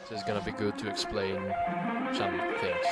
So it's gonna be good to explain some things.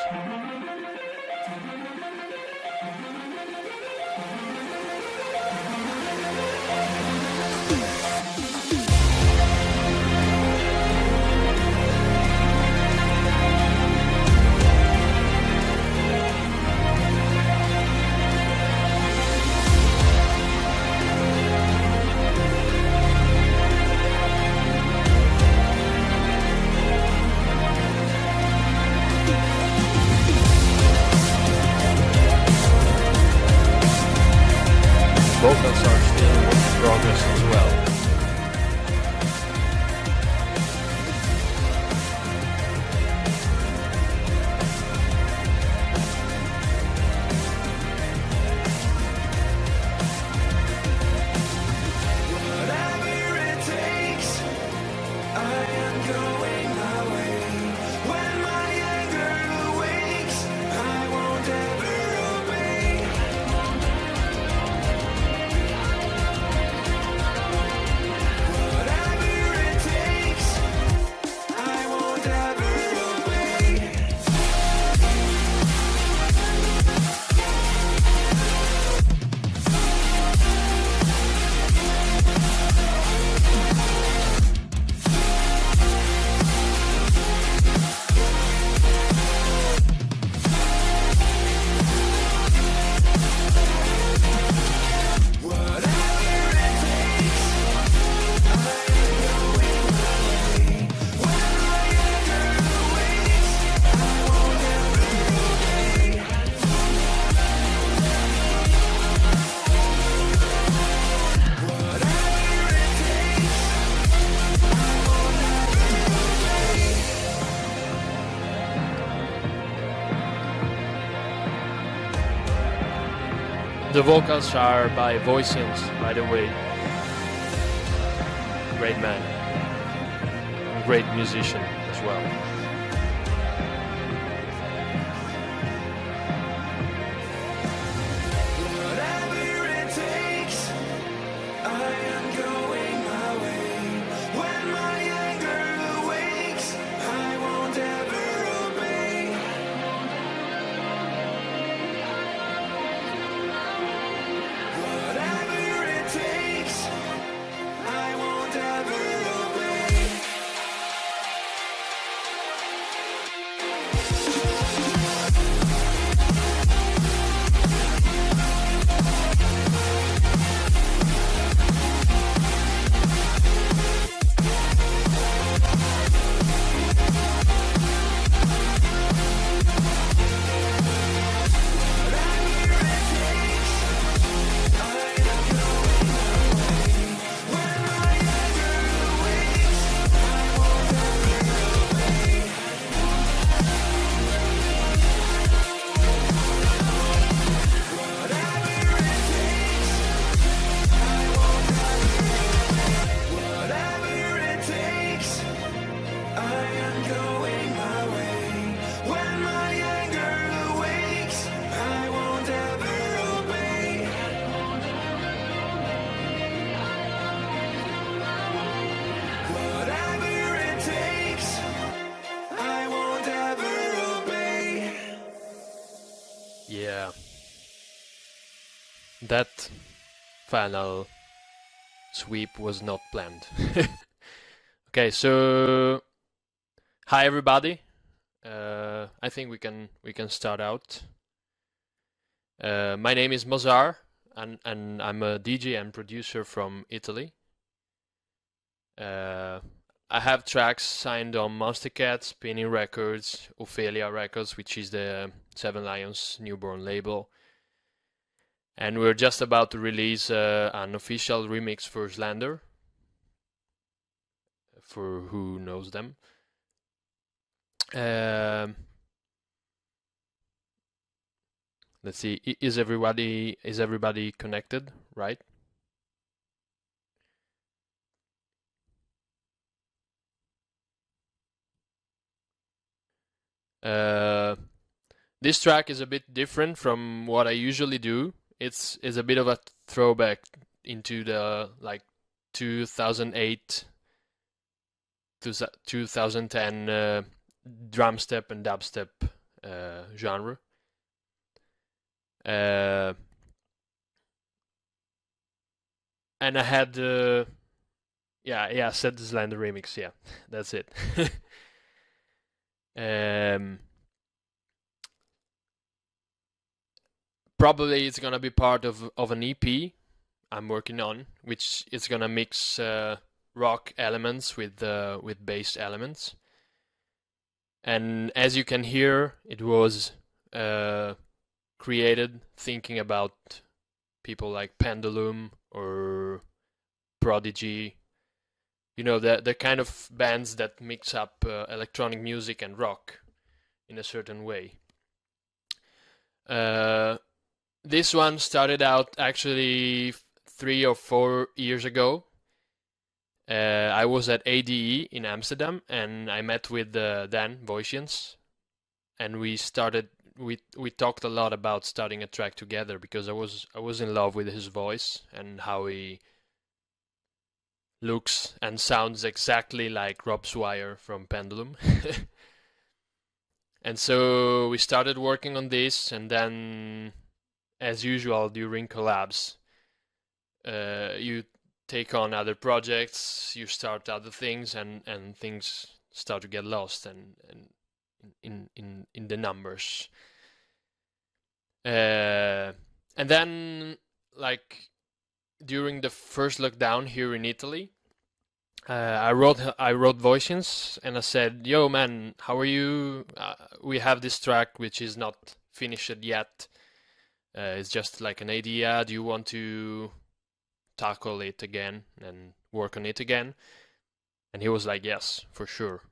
Vocals are still work in progress as well. The vocals are by Voicings, by the way. Great man. Great musician as well. Yeah. That final sweep was not planned. Okay, so hi everybody. I think we can start out. My name is Mazare, and I'm a DJ and producer from Italy. I have tracks signed on Monstercat, Spinning Records, Ophelia Records, which is the Seven Lions newborn label. And we're just about to release an official remix for Slander, for who knows them. Let's see, is everybody connected, right? This track is a bit different from what I usually do. It's a bit of a throwback into the like 2008 2010 drum step and dubstep genre. And I had Set the Slender remix. Yeah, that's it. Probably it's gonna be part of an EP I'm working on, which is gonna mix rock elements with bass elements. And as you can hear, it was created thinking about people like Pendulum or Prodigy. You know, the kind of bands that mix up electronic music and rock in a certain way. This one started out actually 3 or 4 years ago. I was at ADE in Amsterdam, and I met with Dan Voicians, and we talked a lot about starting a track together, because I was in love with his voice and how he looks and sounds exactly like Rob Swire from Pendulum. And so we started working on this, and then, as usual during collabs, you take on other projects, you start other things, and things start to get lost and in the numbers. And then, like, during the first lockdown here in Italy, I wrote Voicians, and I said, "Yo, man, how are you? We have this track which is not finished yet. It's just like an idea. Do you want to tackle it again and work on it again?" And he was like, "Yes, for sure."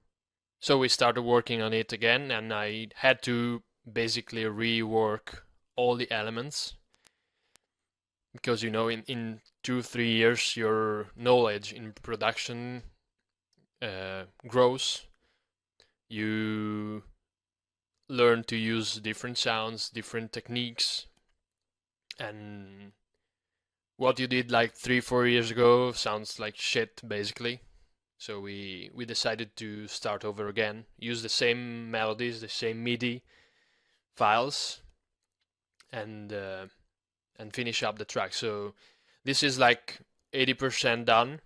So we started working on it again, and I had to basically rework all the elements, because, you know, in 2-3 years your knowledge in production grows. You learn to use different sounds, different techniques, and what you did like 3-4 years ago sounds like shit, basically. So we decided to start over again, use the same melodies, the same MIDI files, and finish up the track. So this is like 80% done.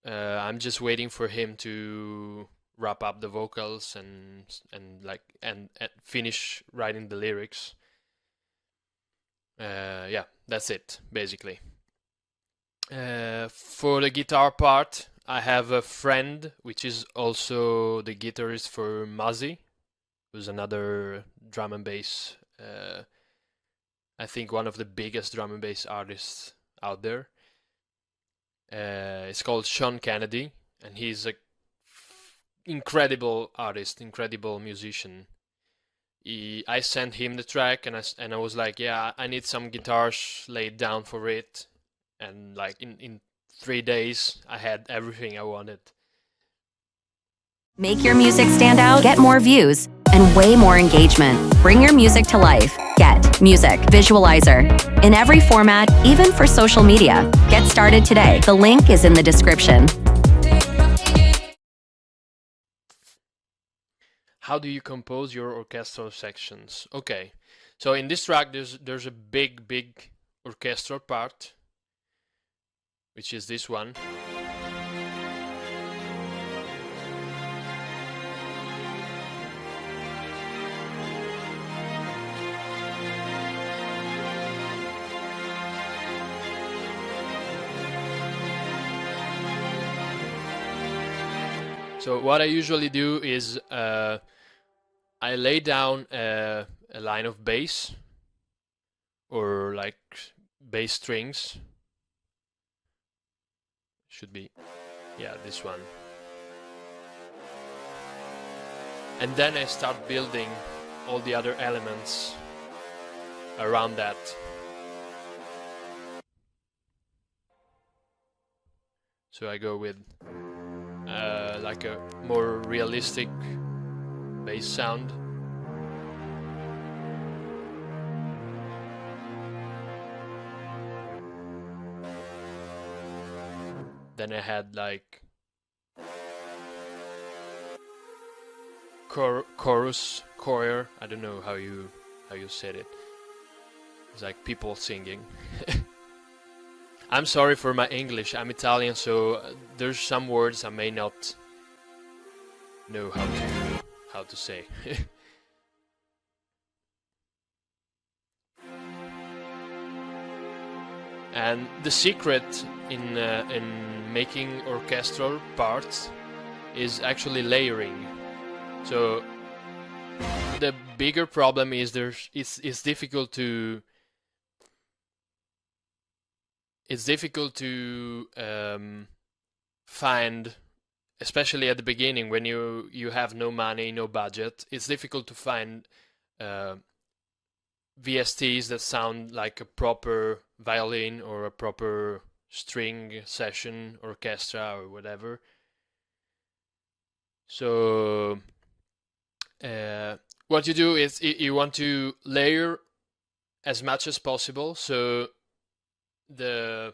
I'm just waiting for him to wrap up the vocals and finish writing the lyrics. Yeah, that's it basically. For the guitar part, I have a friend which is also the guitarist for Mazare, who's another drum and bass, I think one of the biggest drum and bass artists out there. It's called Sean Kennedy, and he's a incredible artist, incredible musician. I sent him the track, and I was like, yeah, I need some guitars laid down for it, and like in 3 days I had everything I wanted. Make your music stand out, get more views, and way more engagement. Bring your music to life. Get Music Visualizer. In every format, even for social media. Get started today. The link is in the description. How do you compose your orchestral sections? Okay, so in this track there's a big orchestral part, which is this one. So what I usually do is I lay down a line of bass, or like bass strings. Should be, yeah, this one. And then I start building all the other elements around that. So I go with like a more realistic bass sound. Then I had like choir. I don't know how you said it. It's like people singing. I'm sorry for my English. I'm Italian, so there's some words I may not know how to say. And the secret in making orchestral parts is actually layering. So the bigger problem is it's difficult to find, especially at the beginning when you have no money, no budget. It's difficult to find VSTs that sound like a proper violin or a proper string session orchestra or whatever. So what you do is you want to layer as much as possible, so the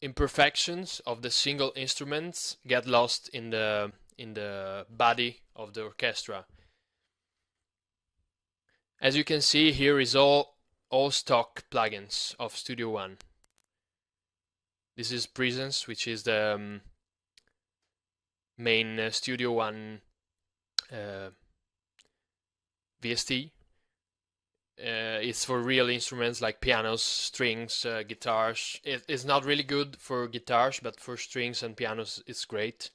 imperfections of the single instruments get lost in the body of the orchestra. As you can see, here is all stock plugins of Studio One. This is Presence, which is the main Studio One VST. It's for real instruments like pianos, strings, guitars. It's not really good for guitars, but for strings and pianos it's great.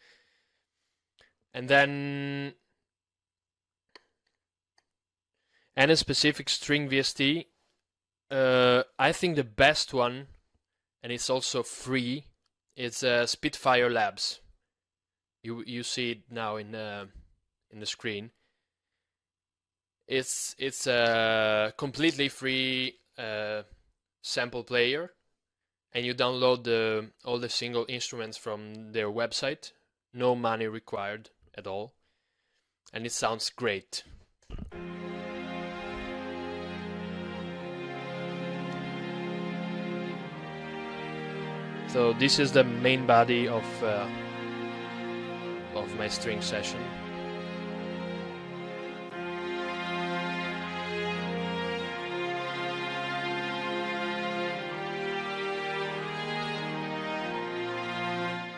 And then any specific string VST, I think the best one, and it's also free, it's Spitfire Labs. You see it now in the screen. It's a completely free sample player, and you download all the single instruments from their website. No money required at all, and it sounds great. So this is the main body of my string session.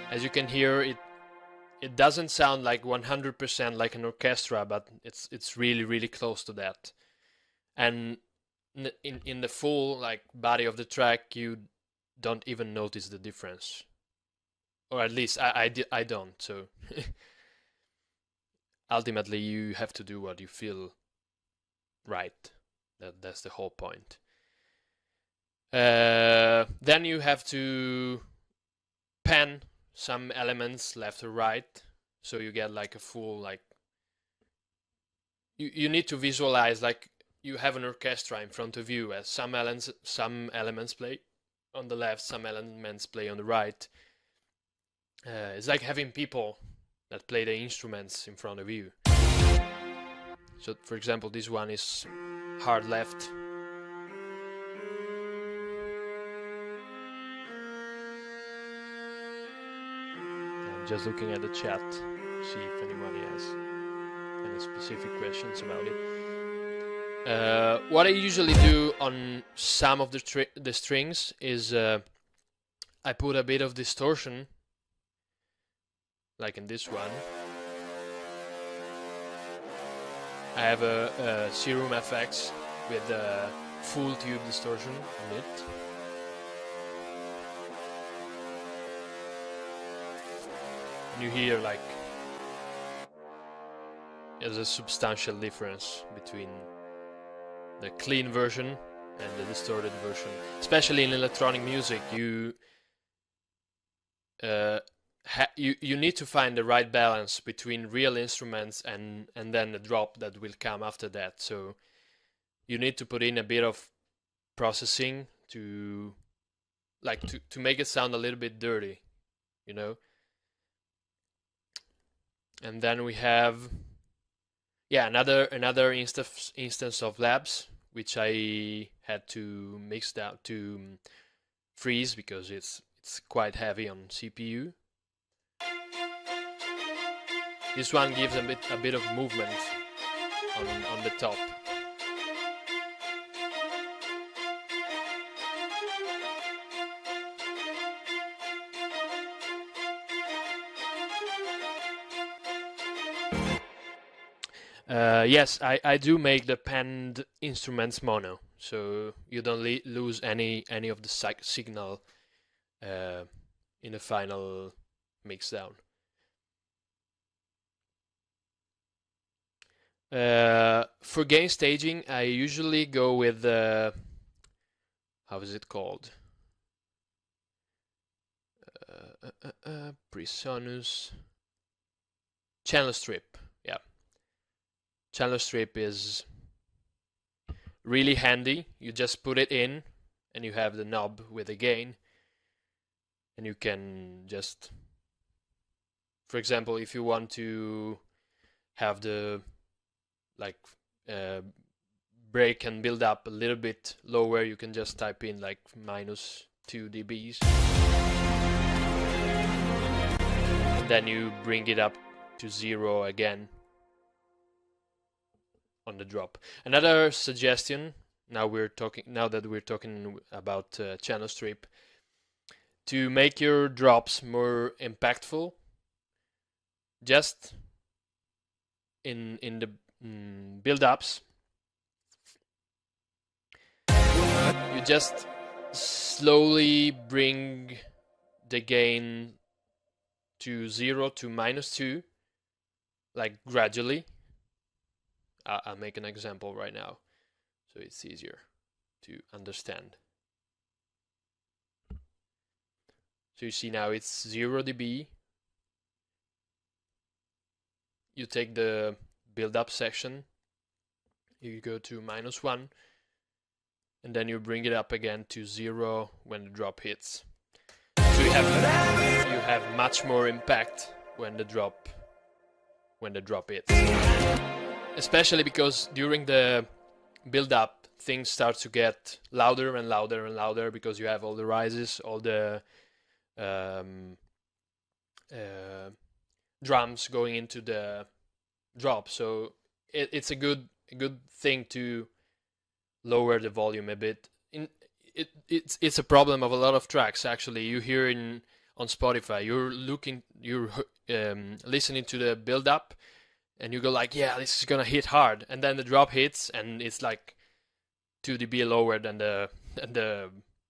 As you can hear, it doesn't sound like 100% like an orchestra, but it's really close to that. And in the full like body of the track, you don't even notice the difference, or at least I don't. So ultimately, you have to do what you feel right. That's the whole point. Then you have to pan some elements left or right, so you get like a full, like, you need to visualize like you have an orchestra in front of you, as some elements play on the left, some elements play on the right. It's like having people that play the instruments in front of you. So for example, this one is hard left. Just looking at the chat, see if anyone has any specific questions about it. What I usually do on some of the strings is I put a bit of distortion, like in this one. I have a Serum FX with a full tube distortion on it. You hear like there's a substantial difference between the clean version and the distorted version. Especially in electronic music, you need to find the right balance between real instruments and then the drop that will come after that. So you need to put in a bit of processing to make it sound a little bit dirty, you know. And then we have, another instance of labs, which I had to mix down to freeze because it's quite heavy on CPU. This one gives a bit of movement on the top. Yes, I do make the panned instruments mono, so you don't lose any of the signal in the final mixdown. For gain staging, I usually go with how is it called? Presonus channel strip. Yeah, channel strip is really handy. You just put it in, and you have the knob with the gain, and you can just, for example, if you want to have the break and build up a little bit lower, you can just type in like -2 dBs, and then you bring it up to 0 again on the drop. Another suggestion, now that we're talking about channel strip, to make your drops more impactful, just in the build-ups, you just slowly bring the gain to 0 to -2, like gradually. I'll make an example right now so it's easier to understand. So you see now it's 0 dB. You take the build-up section, you go to -1, and then you bring it up again to 0 when the drop hits. So you have much more impact when the drop hits. Especially because during the build-up, things start to get louder and louder and louder because you have all the rises, all the drums going into the drop. So it's a good thing to lower the volume a bit. It's a problem of a lot of tracks actually. You hear on Spotify, you're listening to the build-up, and you go like, yeah, this is gonna hit hard, and then the drop hits, and it's like 2 dB lower than the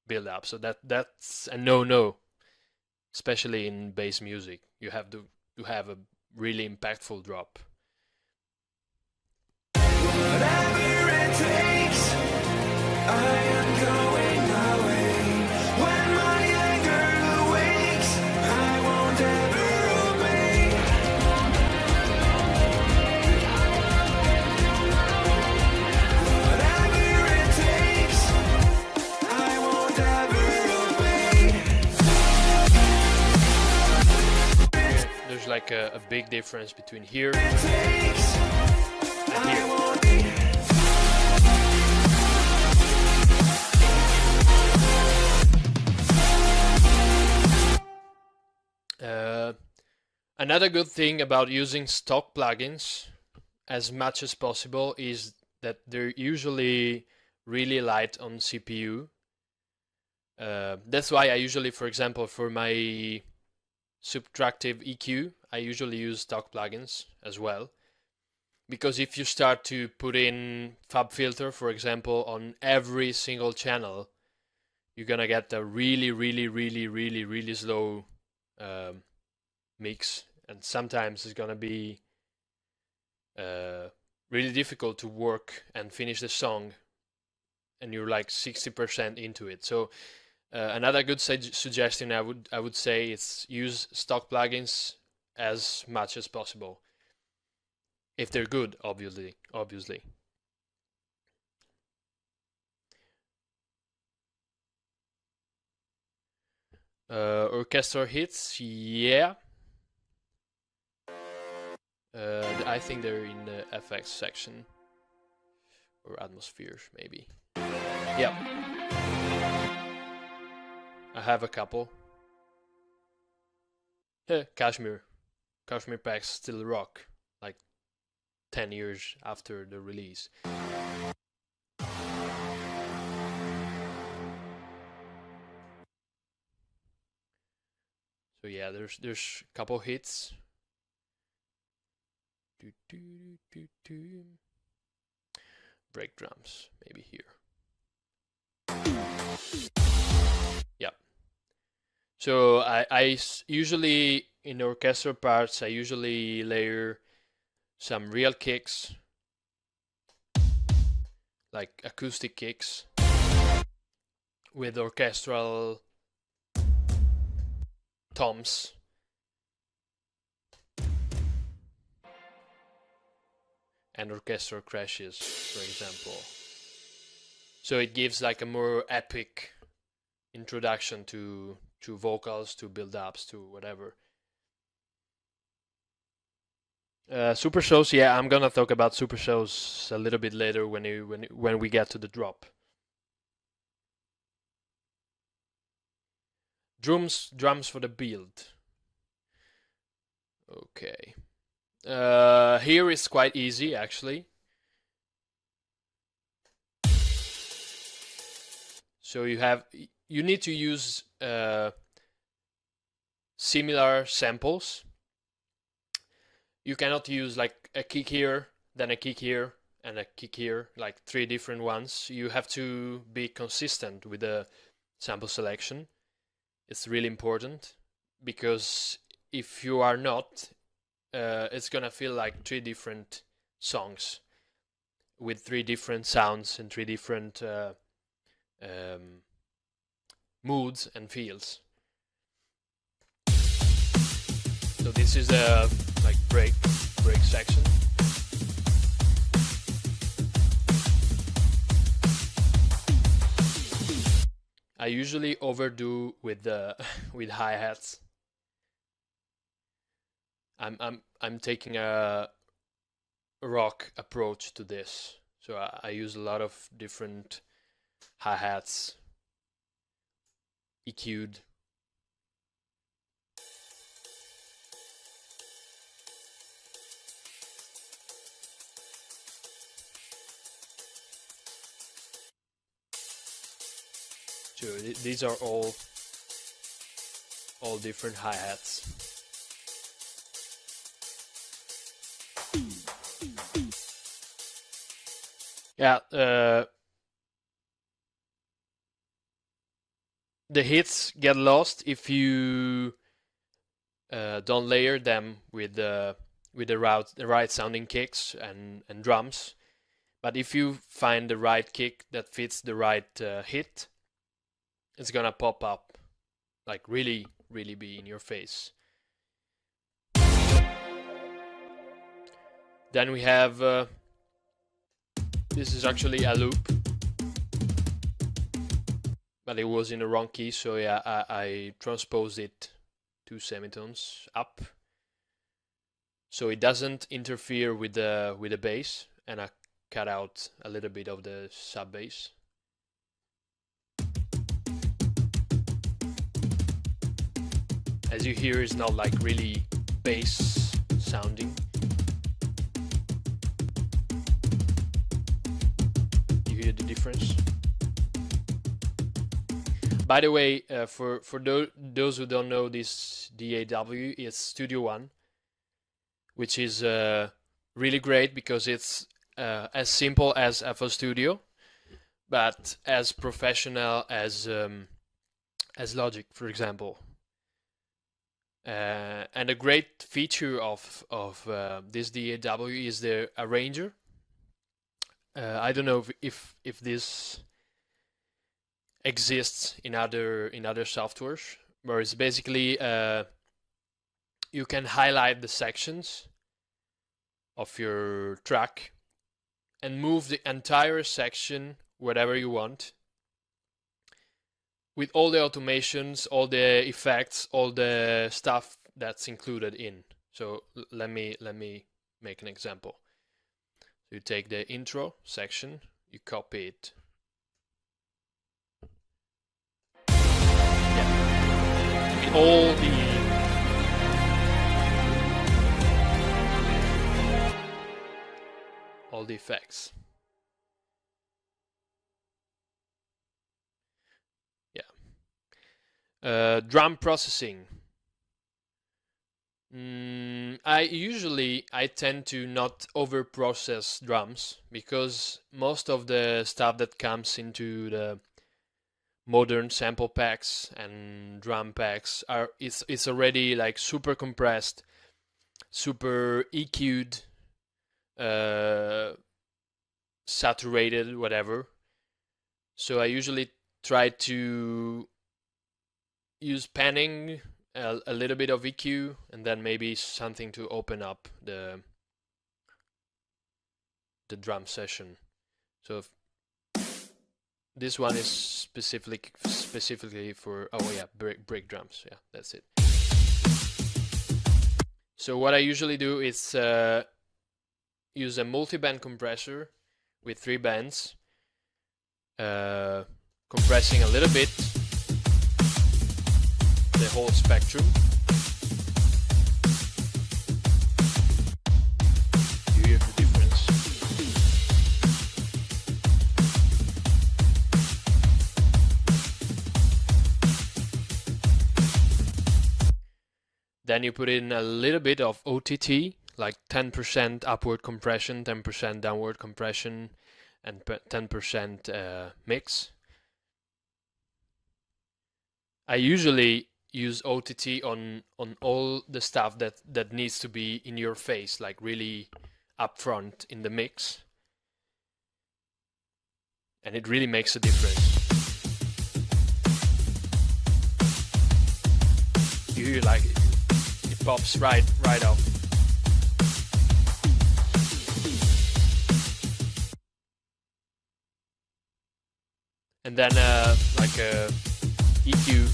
build-up. So that's a no, especially in bass music. You have to have a really impactful drop. Whatever it takes, I am going my way. When my anger awakes, I won't ever obey. Whatever it takes, I won't ever obey. There's like a big difference between here and here. Another good thing about using stock plugins as much as possible is that they're usually really light on CPU. That's why I usually, for example, for my subtractive EQ, I usually use stock plugins as well. Because if you start to put in FabFilter, for example, on every single channel, you're gonna get a really slow mix, and sometimes it's gonna be really difficult to work and finish the song, and you're like 60% into it. So another good suggestion I would say is use stock plugins as much as possible, if they're good, obviously. Orchestral hits, yeah. I think they're in the FX section, or atmospheres maybe. Yep. I have a couple. Kashmir. Kashmir Packs still rock, like 10 years after the release. So yeah, there's a couple hits. Break drums, maybe here. Yeah. So I usually, in orchestral parts, I usually layer some real kicks, like acoustic kicks, with orchestral toms. And orchestral crashes, for example. So it gives like a more epic introduction to vocals, to build-ups, to whatever. Super shows, yeah, I'm gonna talk about super shows a little bit later when we get to the drop. Drums for the build. Okay. Here is quite easy, actually. So you need to use similar samples. You cannot use like a kick here, then a kick here, and a kick here, like 3 different ones. You have to be consistent with the sample selection. It's really important, because if you are not, it's gonna feel like 3 different songs with 3 different sounds and 3 different moods and feels. So this is a like break section. I usually overdo with with hi-hats. I'm taking a rock approach to this, so I use a lot of different hi-hats, EQ'd. So these are all different hi-hats. Yeah, the hits get lost if you don't layer them with the right sounding kicks and drums. But if you find the right kick that fits the right hit, it's gonna pop up, like really be in your face. Then we have this is actually a loop, but it was in the wrong key, so yeah, I transposed it 2 semitones up, so it doesn't interfere with the bass, and I cut out a little bit of the sub bass. As you hear, it's not like really bass sounding. You hear the difference? By the way, for those who don't know, this DAW is Studio One, which is really great because it's as simple as FL Studio, but as professional as Logic, for example. And a great feature of this DAW is the arranger. I don't know if this exists in other softwares, where it's basically you can highlight the sections of your track and move the entire section wherever you want, with all the automations, all the effects, all the stuff that's included in. So let me make an example. You take the intro section, you copy it. Yeah. With all all the effects. Yeah. Drum processing. I tend to not over process drums, because most of the stuff that comes into the modern sample packs and drum packs it's already like super compressed, super EQ'd, uh, saturated, whatever. So I usually try to use panning, a little bit of EQ, and then maybe something to open up the drum session. So this one is specifically for, oh yeah, break drums. Yeah, that's it. So what I usually do is use a multi-band compressor with 3 bands, compressing a little bit the whole spectrum. You hear the difference. Then you put in a little bit of OTT, like 10% upward compression, 10% downward compression, and 10% mix. I usually use OTT on all the stuff that needs to be in your face, like really upfront in the mix, and it really makes a difference. You hear like it pops right off. And then like a EQ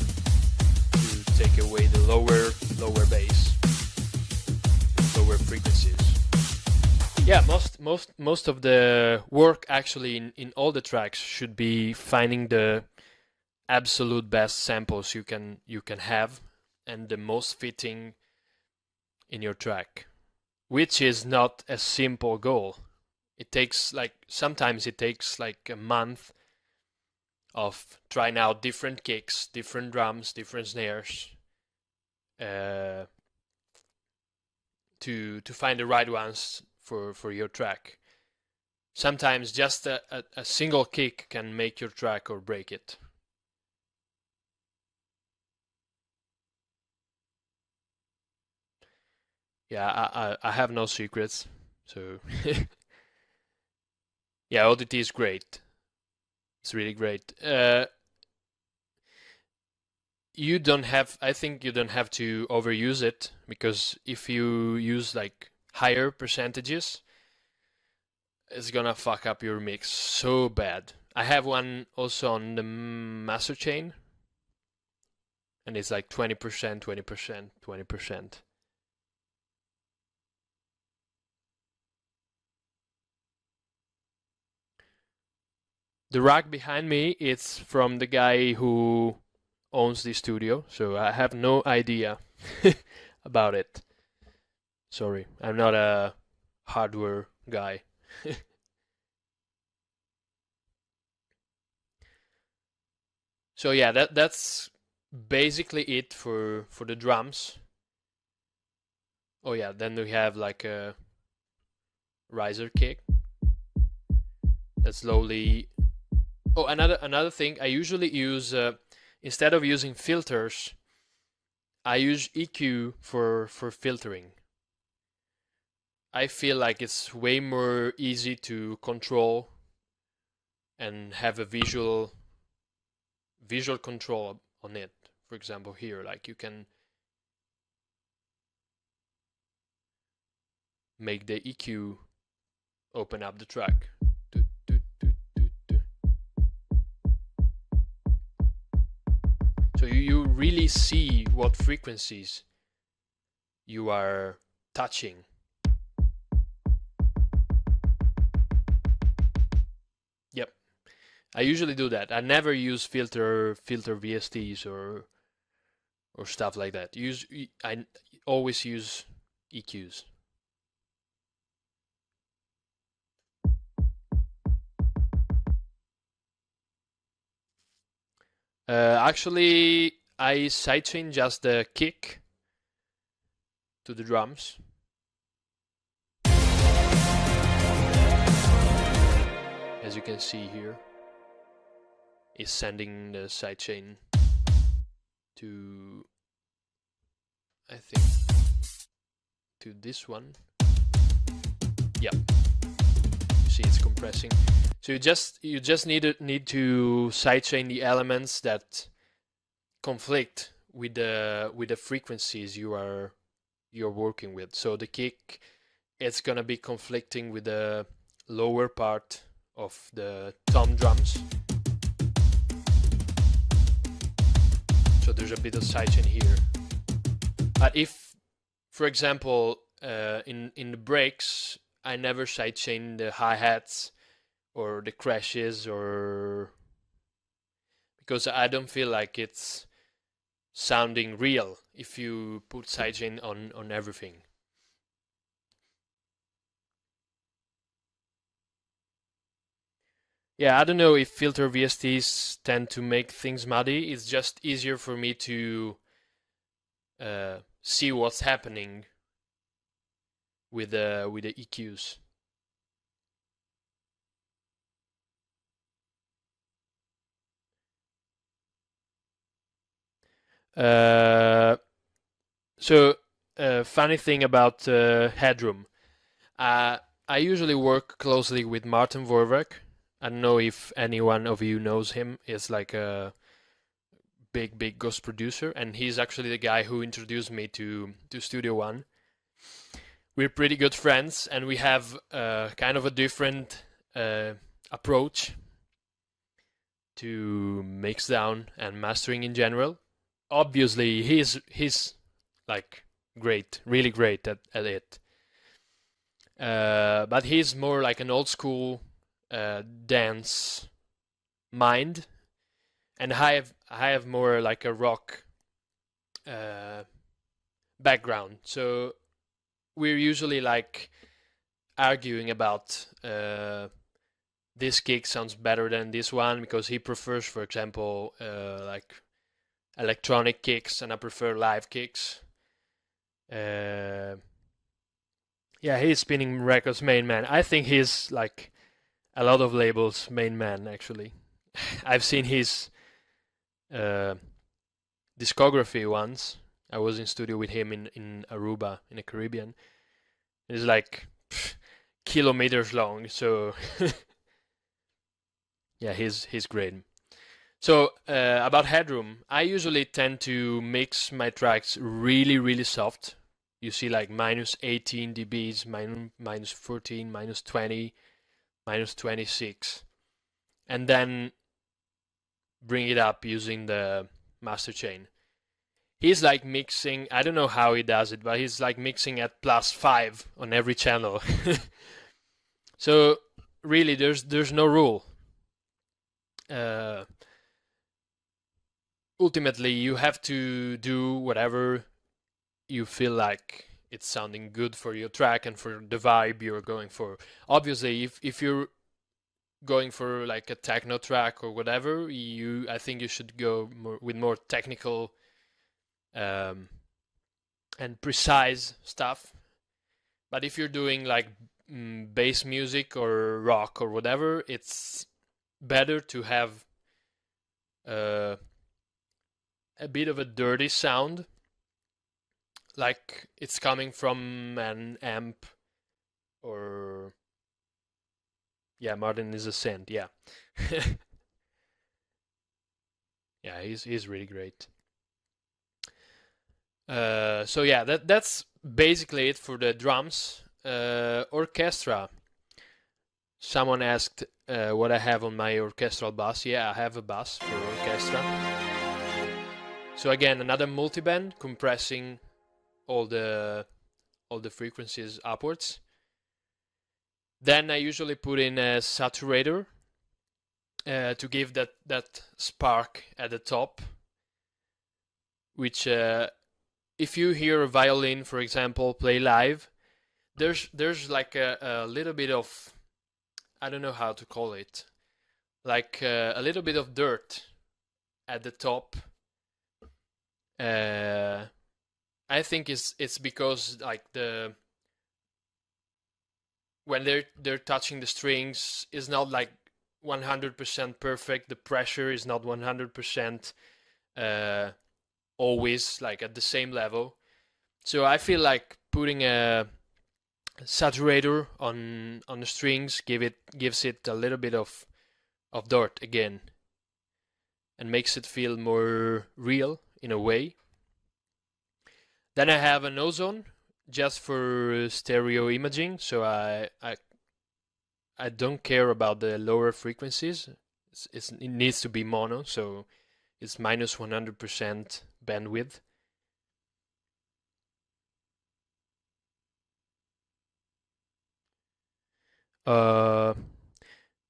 to take away the lower bass, lower frequencies. Yeah, most of the work actually in all the tracks should be finding the absolute best samples you can have, and the most fitting in your track, which is not a simple goal. It takes sometimes it takes like a month of trying out different kicks, different drums, different snares, to find the right ones for your track. Sometimes just a single kick can make your track or break it. Yeah, I have no secrets, so yeah, ODT is great. It's really great. You don't have, I think you don't have to overuse it, because if you use like higher percentages, it's gonna fuck up your mix so bad. I have one also on the master chain, and it's like 20%, 20%, 20%. The rack behind me, it's from the guy who owns the studio, so I have no idea about it. Sorry, I'm not a hardware guy. So yeah, that's basically it for the drums. Oh yeah, then we have like a riser kick that slowly. Oh, another thing, I usually use instead of using filters, I use EQ for filtering. I feel like it's way more easy to control and have a visual control on it. For example, here, like you can make the EQ open up the track. So you really see what frequencies you are touching. Yep, I usually do that. I never use filter VSTs or stuff like that. I always use EQs. Actually, I sidechain just the kick to the drums. As you can see here, is sending the sidechain to, I think, to this one. Yep. You see it's compressing. So you just need to sidechain the elements that conflict with the frequencies you're working with. So the kick, it's gonna be conflicting with the lower part of the tom drums. So there's a bit of sidechain here. But if, for example, in the breaks, I never sidechain the hi-hats or the crashes, or because I don't feel like it's sounding real if you put sidechain on everything. Yeah, I don't know if filter VSTs tend to make things muddy. It's just easier for me to see what's happening with the EQs. So funny thing about Headroom. I usually work closely with Martin Vorwerk. I don't know if any one of you knows him. He's like a big ghost producer, and he's actually the guy who introduced me to Studio One. We're pretty good friends, and we have kind of a different approach to mixdown and mastering in general. Obviously, he's like great, really great at it. But he's more like an old school dance mind, and I have more like a rock background. So we're usually like arguing about this kick sounds better than this one, because he prefers, for example, like electronic kicks, and I prefer live kicks. Yeah, he's Spinning Records main man. I think he's like a lot of labels main man, actually. I've seen his discography once. I was in studio with him in Aruba, in the Caribbean. It's like kilometers long, so yeah, he's great. So about Headroom, I usually tend to mix my tracks really soft. You see like minus 18 dBs, minus 14, minus 20, minus 26, and then bring it up using the master chain. He's like mixing, I don't know how he does it, but he's like mixing at +5 on every channel. So really, there's no rule. Ultimately, you have to do whatever you feel like it's sounding good for your track and for the vibe you're going for. Obviously, if you're going for like a techno track or whatever, I think you should go with more technical and precise stuff. But if you're doing like bass music or rock or whatever, it's better to have a bit of a dirty sound, like it's coming from an amp, or yeah, Martin is a synth, yeah. Yeah, he's really great. So yeah, that's basically it for the drums. Orchestra. Someone asked what I have on my orchestral bus. Yeah, I have a bus for orchestra. So again, another multiband compressing all the frequencies upwards. Then I usually put in a saturator to give that spark at the top, which if you hear a violin, for example, play live, there's like a little bit of, I don't know how to call it, like a little bit of dirt at the top. I think it's because like when they're touching the strings is not like 100% perfect. The pressure is not 100% always like at the same level. So I feel like putting a saturator on the strings gives it a little bit of dirt again, and makes it feel more real in a way. Then I have an ozone just for stereo imaging, so I don't care about the lower frequencies. It needs to be mono, so it's minus 100% bandwidth.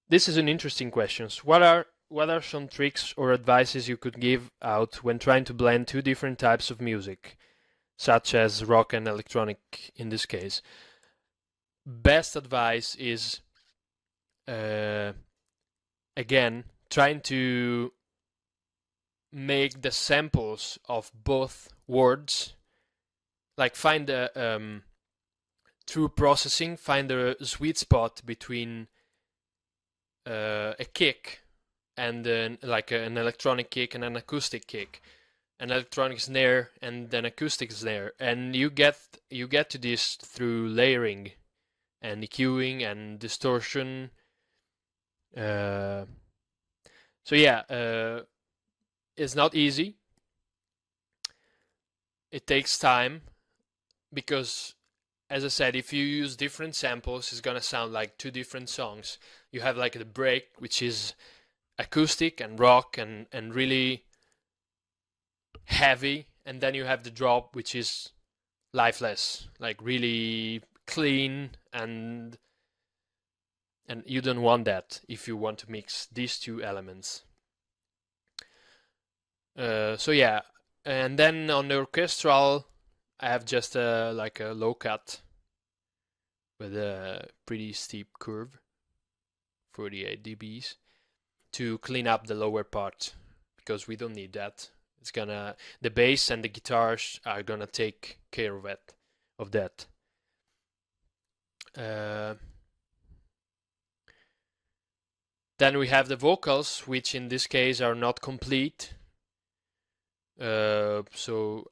This is an interesting question. What are some tricks or advices you could give out when trying to blend two different types of music, such as rock and electronic in this case? Best advice is, again, trying to make the samples of both words, like find through processing, find the sweet spot between a kick and like an electronic kick and an acoustic kick, an electronic snare and an acoustic snare, and you get to this through layering and EQing and distortion. So yeah, it's not easy. It takes time because, as I said, if you use different samples, it's gonna sound like two different songs. You have like the break, which is acoustic and rock and really heavy, and then you have the drop, which is lifeless, like really clean, and you don't want that if you want to mix these two elements. So yeah, and then on the orchestral, I have just like a low cut with a pretty steep curve, 48 dBs, to clean up the lower part, because we don't need that. It's gonna, the bass and the guitars are gonna take care of it, of that. Then we have the vocals, which in this case are not complete. So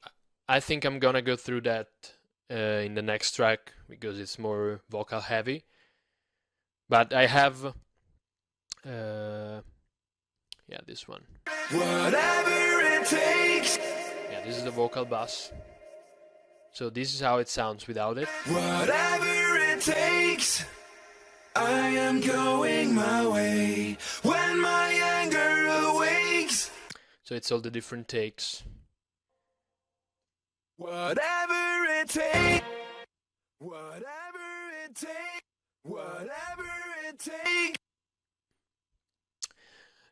I think I'm gonna go through that in the next track because it's more vocal heavy. But I have, yeah, this one. Whatever it takes. Yeah, this is the vocal bass. So this is how it sounds without it. Whatever it takes, I am going my way when my anger awakes. So it's all the different takes. Whatever it takes, whatever it takes, whatever it takes.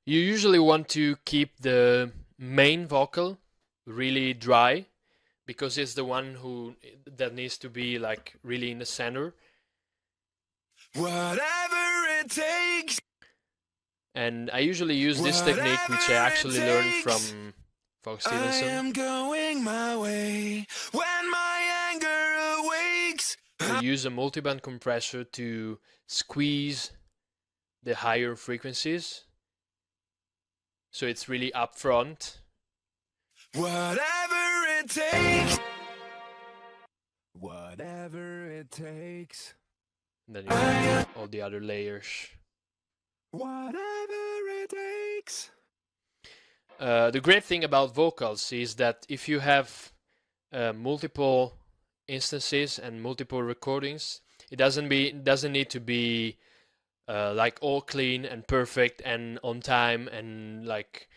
You usually want to keep the main vocal really dry because it's the one that needs to be like really in the center. Whatever it takes. And I usually use this technique, which I actually learned from Fox Stevenson. I am going my way when my anger awakes. We use a multiband compressor to squeeze the higher frequencies, so it's really upfront. Whatever it takes. Whatever it takes. And then you have all the other layers. Whatever it takes. The great thing about vocals is that if you have multiple instances and multiple recordings, it doesn't need to be like all clean and perfect and on time and like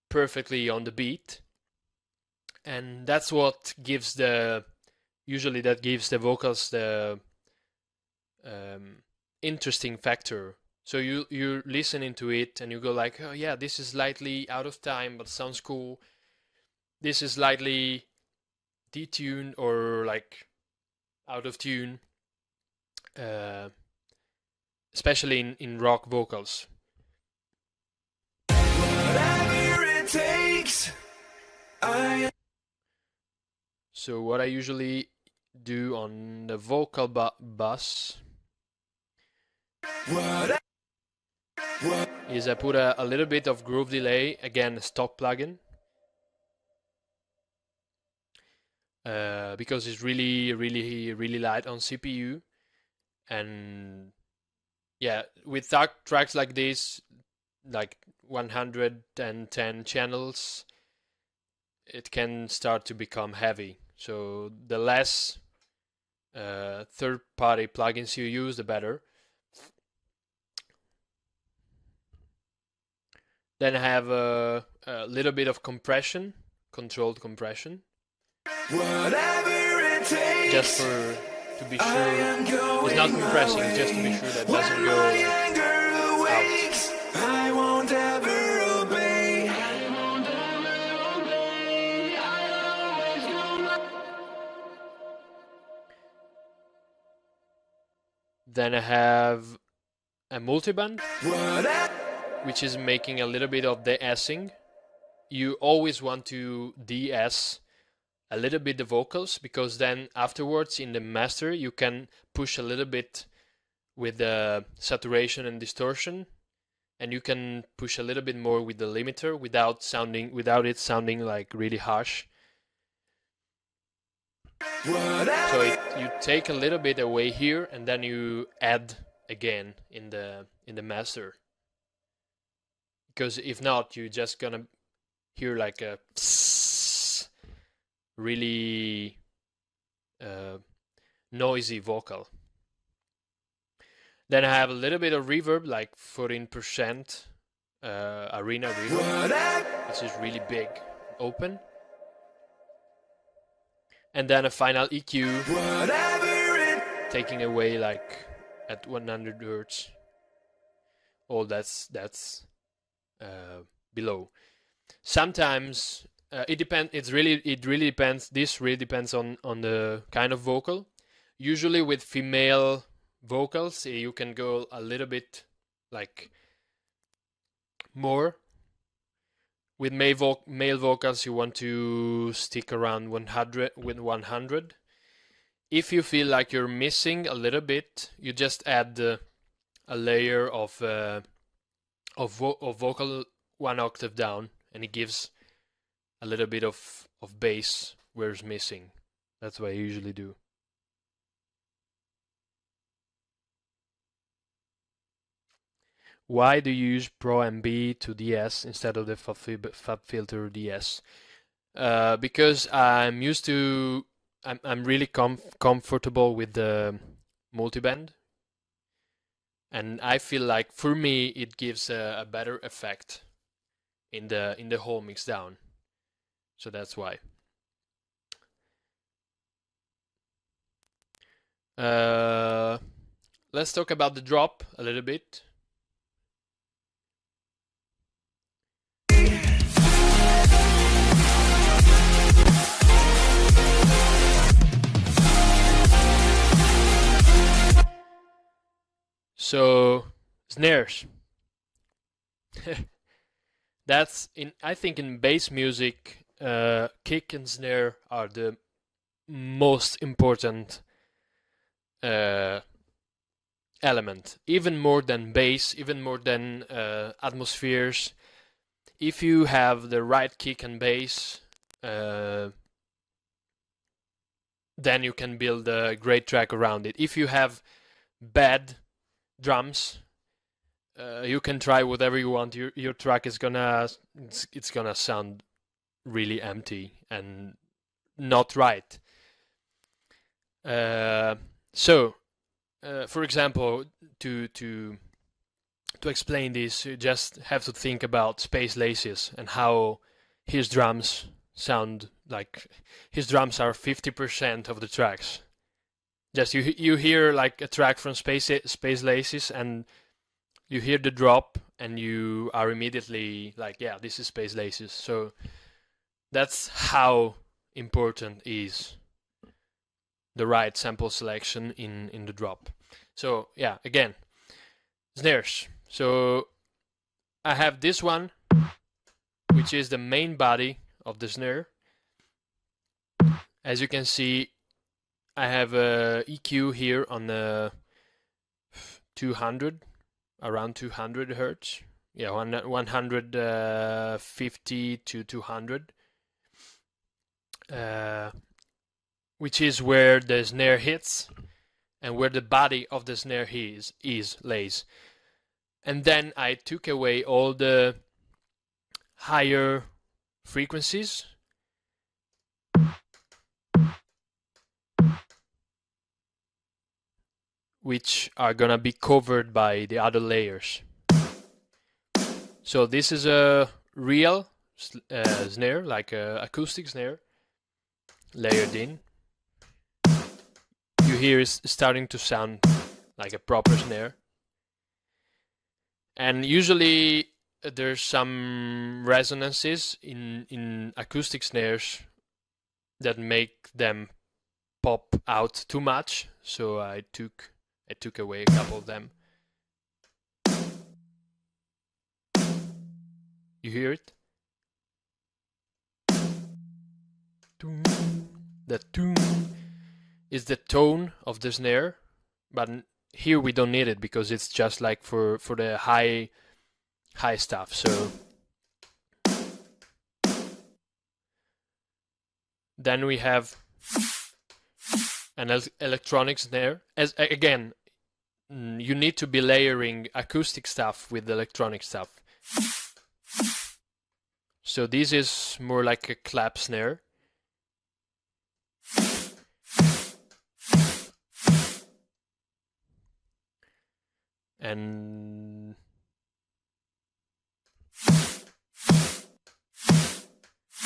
perfectly on the beat. And that's what gives usually that gives the vocals the interesting factor. So you're listening to it and you go like, oh yeah, this is slightly out of time but sounds cool. This is slightly detuned or like out of tune, especially in rock vocals. Whatever it takes. So what I usually do on the vocal bus is I put a little bit of groove delay, again stock plugin, because it's really light on CPU, and yeah, with tracks like this, like 110 channels, it can start to become heavy. So the less third-party plugins you use, the better. Then I have a little bit of compression, controlled compression, just to be sure it's not compressing, just to be sure that doesn't go out. I won't ever obey. Then I have a multiband, which is making a little bit of de-essing. You always want to de-ess a little bit the vocals, because then afterwards in the master you can push a little bit with the saturation and distortion, and you can push a little bit more with the limiter without it sounding like really harsh. So you take a little bit away here, and then you add again in the master. Because if not, you're just gonna hear like a really noisy vocal. Then I have a little bit of reverb, like 14% arena reverb, which is really big, open. And then a final EQ, taking away like at 100 hertz. All that's below. Sometimes it depends. It really depends. This really depends on the kind of vocal. Usually with female vocals, you can go a little bit like more. With male vocals, you want to stick around 100 with 100. If you feel like you're missing a little bit, you just add a layer of vocal 1 octave down, and it gives a little bit of bass where it's missing. That's what I usually do. Why do you use Pro MB to DS instead of the FabFilter DS? Because I'm used to, I'm really comfortable with the multiband, and I feel like for me it gives a better effect in the whole mix down. So that's why. Let's talk about the drop a little bit. So snares. That's I think in bass music, kick and snare are the most important element, even more than bass, even more than atmospheres. If you have the right kick and bass, then you can build a great track around it. If you have bad drums, you can try whatever you want. Your track is gonna sound really empty and not right. So, for example, to explain this, you just have to think about Space Laces and how his drums sound like. His drums are 50% of the tracks. Just you hear like a track from Space Laces, and you hear the drop, and you are immediately like, yeah, this is Space Laces. So that's how important is the right sample selection in the drop. So yeah, again, snares. So I have this one, which is the main body of the snare. As you can see, I have a EQ here on the 200, around 200 hertz. Yeah, 150 to 200, which is where the snare hits and where the body of the snare lays. And then I took away all the higher frequencies, which are gonna be covered by the other layers. So this is a real snare, like an acoustic snare, layered in. You hear it's starting to sound like a proper snare. And usually there's some resonances in acoustic snares that make them pop out too much, so I took away a couple of them. You hear it? That tune is the tone of the snare, but here we don't need it because it's just like for the high stuff. So then we have an electronic snare. As again, you need to be layering acoustic stuff with electronic stuff. So this is more like a clap snare. And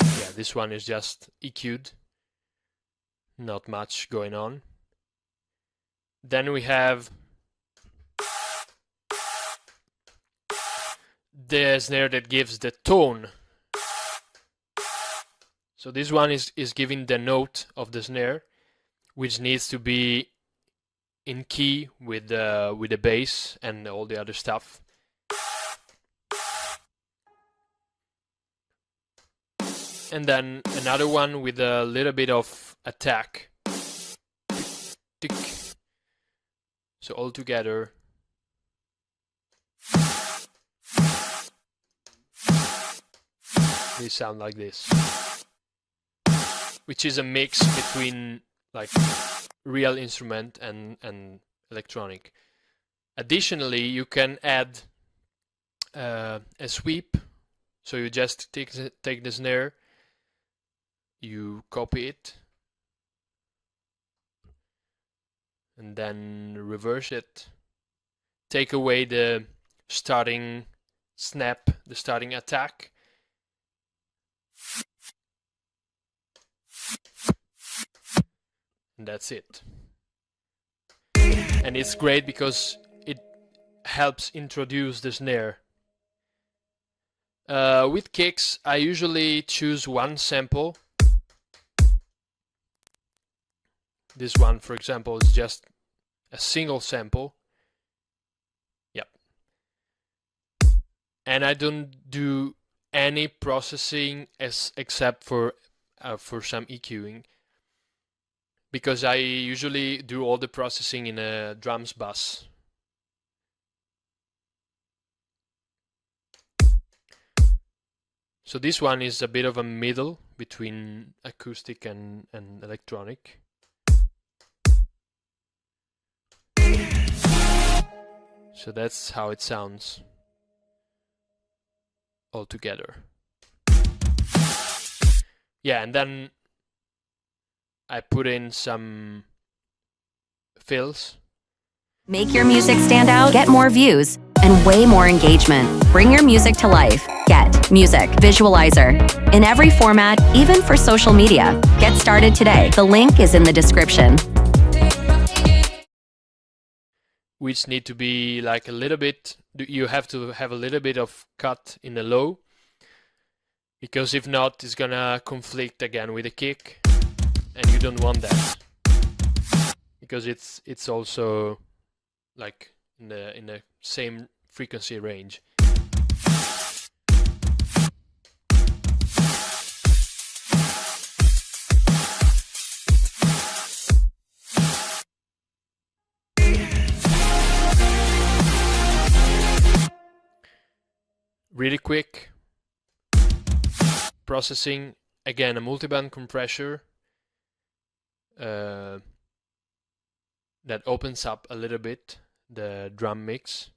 yeah, this one is just EQ'd. Not much going on. Then we have the snare that gives the tone. So this one is giving the note of the snare, which needs to be in key with the bass and all the other stuff. And then another one with a little bit of attack. Tick. So all together. They sound like this. Which is a mix between like real instrument and electronic. Additionally, you can add a sweep. So you just take the snare, you copy it, and then reverse it. Take away the starting snap, the starting attack. And that's it. And it's great because it helps introduce the snare. With kicks, I usually choose one sample. This one, for example, is just a single sample. Yep. And I don't do any processing except for some EQing, because I usually do all the processing in a drums bus. So this one is a bit of a middle between acoustic and electronic. So that's how it sounds all together. Yeah, and then I put in some fills. Make your music stand out, get more views, and way more engagement. Bring your music to life. Get Music Visualizer in every format, even for social media. Get started today. The link is in the description. Which need to be like a little bit, you have to have a little bit of cut in the low, because if not, it's gonna conflict again with the kick, and you don't want that, because it's also like in the same frequency range. really quick processing. Again, a multiband compressor that opens up a little bit the drum mix.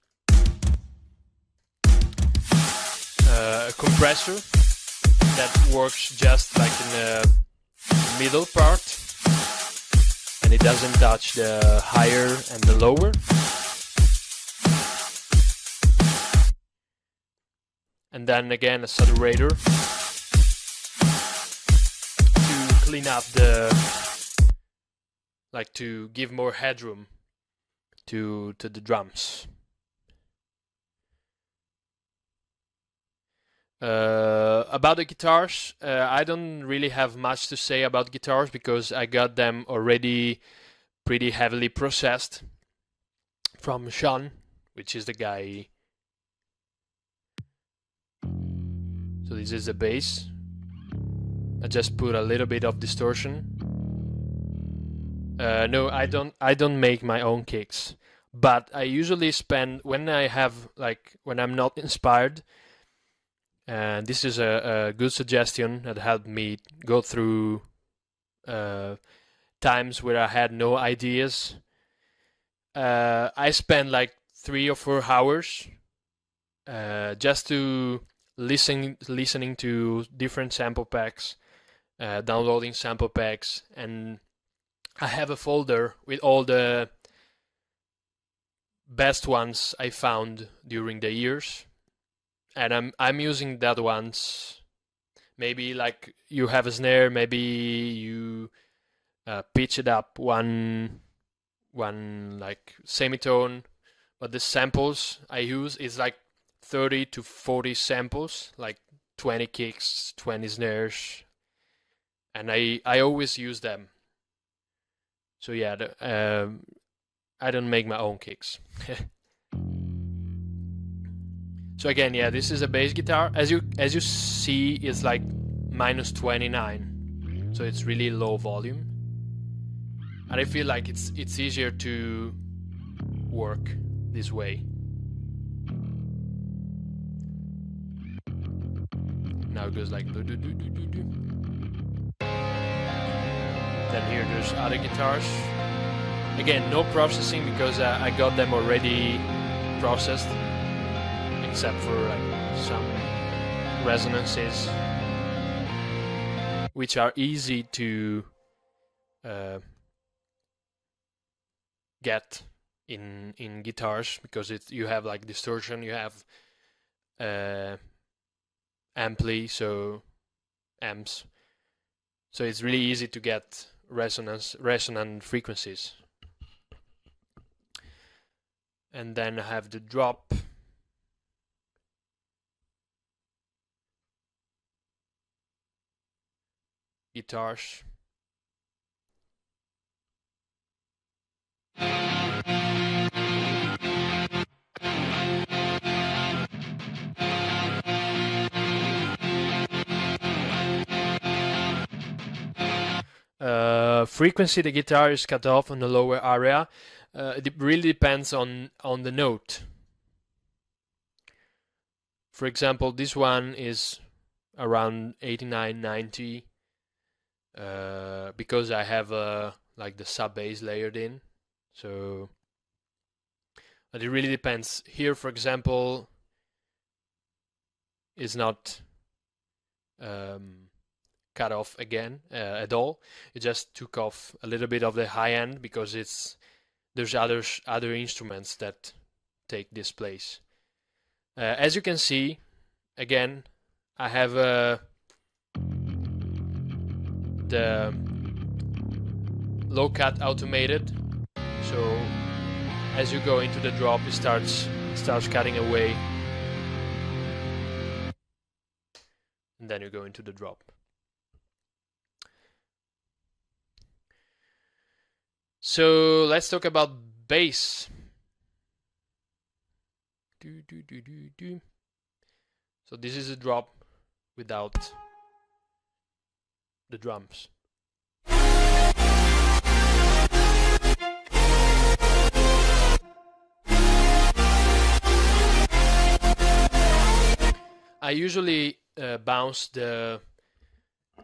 A compressor that works just like in the middle part, and it doesn't touch the higher and the lower. And then again a saturator to clean up to give more headroom to the drums. About the guitars, I don't really have much to say about guitars because I got them already pretty heavily processed from Sean, which is the guy. So this is the bass. I just put a little bit of distortion. No, I don't make my own kicks, but I usually spend when I'm not inspired. And this is a good suggestion that helped me go through times where I had no ideas. I spent like 3 or 4 hours just to listening to different sample packs, downloading sample packs, and I have a folder with all the best ones I found during the years. And I'm using that ones. Maybe like you have a snare, maybe you pitch it up one like semitone, but the samples I use is like 30 to 40 samples, like 20 kicks, 20 snares, and I always use them. So yeah, I don't make my own kicks. So again, yeah, this is a bass guitar. As you see, it's like minus 29, so it's really low volume. And I feel like it's easier to work this way. Now it goes like do do do do do do. Then here there's other guitars. Again, no processing because I got them already processed, except for like some resonances, which are easy to get in guitars because you have like distortion, you have amps, so it's really easy to get resonant frequencies. And then I have the drop. Guitars. Frequency, the guitar is cut off on the lower area. It really depends on the note. For example, this one is around 89, 90 because I have like the sub bass layered in. So, but it really depends. Here, for example, is not cut off again at all. It just took off a little bit of the high end because there's other instruments that take this place. As you can see, again, I have the low cut automated. So as you go into the drop, it starts cutting away, and then you go into the drop. So let's talk about bass. So this is a drop without the drums. I usually bounce the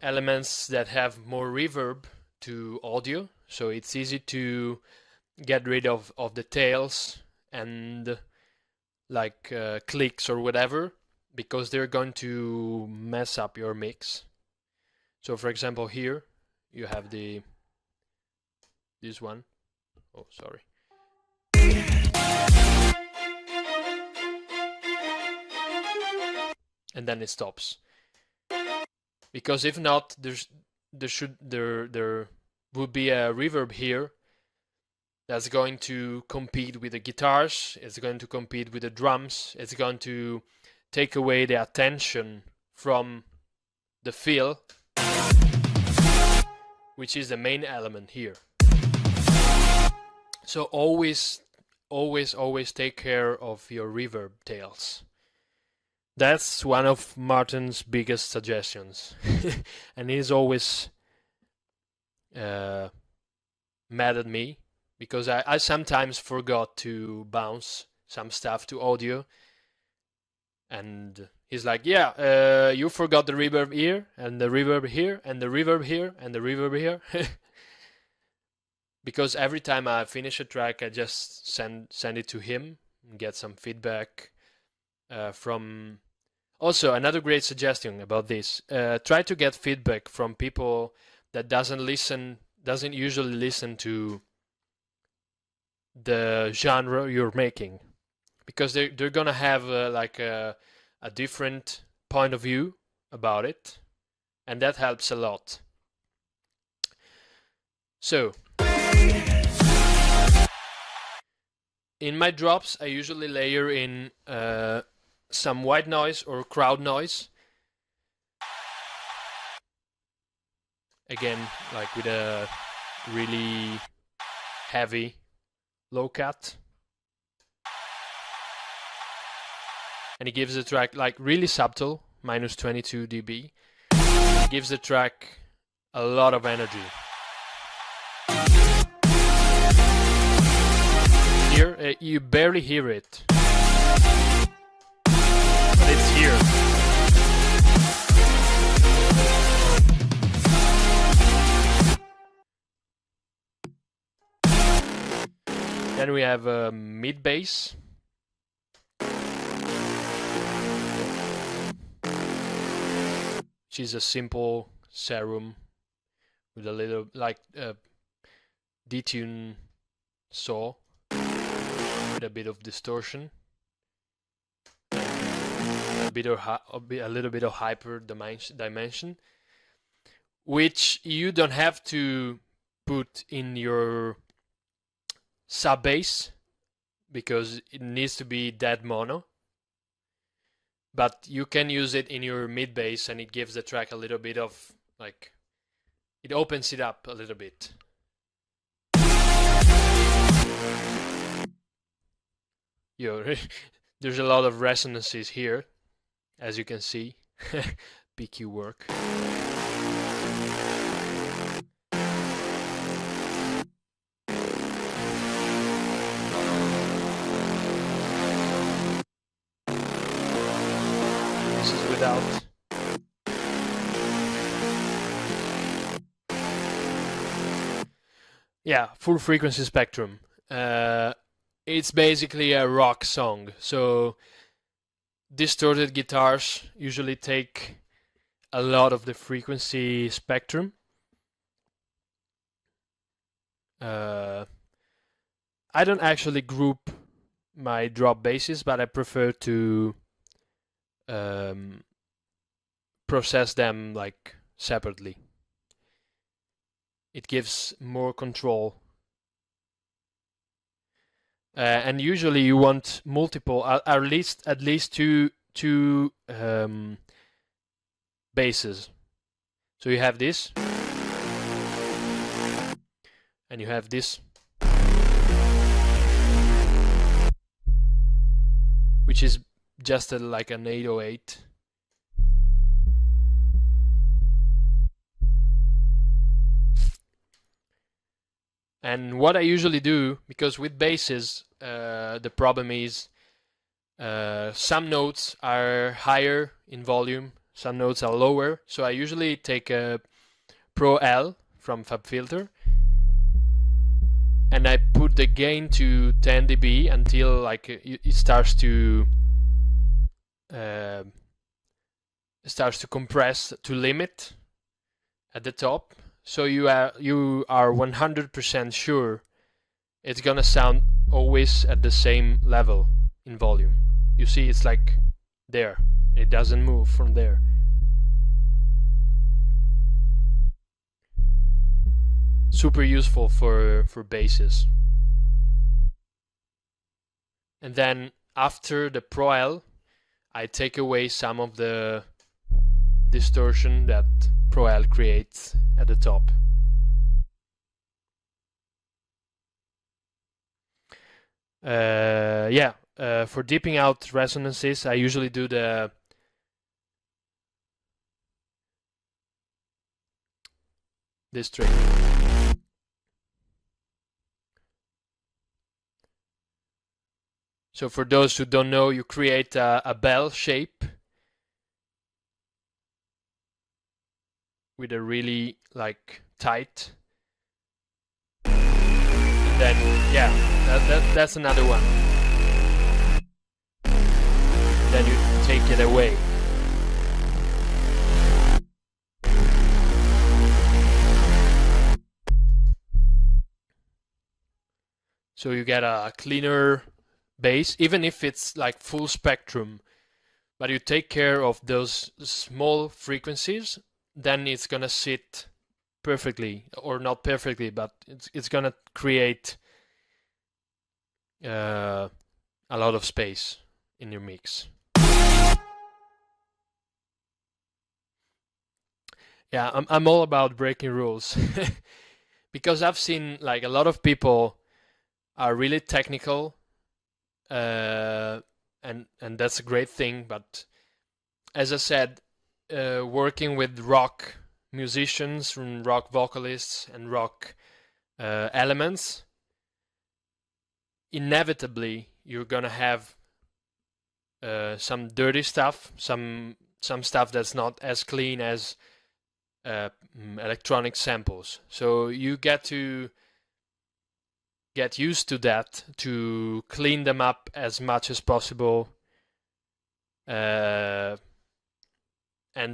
elements that have more reverb to audio, so it's easy to get rid of the tails and like clicks or whatever, because they're going to mess up your mix. So for example, here you have this one. Oh, sorry. And then it stops. Because if not, there would be a reverb here that's going to compete with the guitars, it's going to compete with the drums, it's going to take away the attention from the fill, which is the main element here. So always take care of your reverb tails. That's one of Martin's biggest suggestions. And he's always mad at me because I sometimes forgot to bounce some stuff to audio. And he's like, yeah, you forgot the reverb here, and the reverb here, and the reverb here, and the reverb here. Because every time I finish a track, I just send it to him and get some feedback from... Also, another great suggestion about this, try to get feedback from people that doesn't usually listen to the genre you're making, because they're gonna have like a different point of view about it, and that helps a lot. So in my drops, I usually layer in some white noise or crowd noise. Again, like with a really heavy low cut. And it gives the track like really subtle, minus 22 dB. It gives the track a lot of energy. Here, you barely hear it. But it's here. Then we have a mid bass. Which is a simple serum with a little like detune saw with a bit of distortion, a little bit of hyper dimension, which you don't have to put in your sub bass because it needs to be dead mono. But you can use it in your mid bass, and it gives the track a little bit of like, it opens it up a little bit. There's a lot of resonances here, as you can see. PQ work. This is without. Yeah, full frequency spectrum. It's basically a rock song, so distorted guitars usually take a lot of the frequency spectrum. I don't actually group my drop basses, but I prefer to process them like separately. It gives more control. And usually you want multiple, at least two basses. So you have this, and you have this, which is just like an 808. And what I usually do, because with basses, the problem is Some notes are higher in volume, some notes are lower. So I usually take a Pro L from FabFilter and I put the gain to 10 dB until like it starts to compress to limit at the top. So you are 100% sure it's gonna sound always at the same level in volume. You see, it's like there. It doesn't move from there. Super useful for basses. And then after the Pro L, I take away some of the distortion that Pro L creates at the top. For deeping out resonances, I usually do this trick. So for those who don't know, you create a bell shape with a really like tight. And then that's another one. Then you take it away. So you get a cleaner bass, even if it's like full spectrum, but you take care of those small frequencies, then it's gonna sit perfectly, or not perfectly, but it's gonna create a lot of space in your mix. Yeah, I'm all about breaking rules because I've seen like a lot of people are really technical, and that's a great thing. But as I said, working with rock musicians, and rock vocalists, and rock elements, inevitably you're gonna have some dirty stuff, some stuff that's not as clean as electronic samples. So you get to get used to that, to clean them up as much as possible, and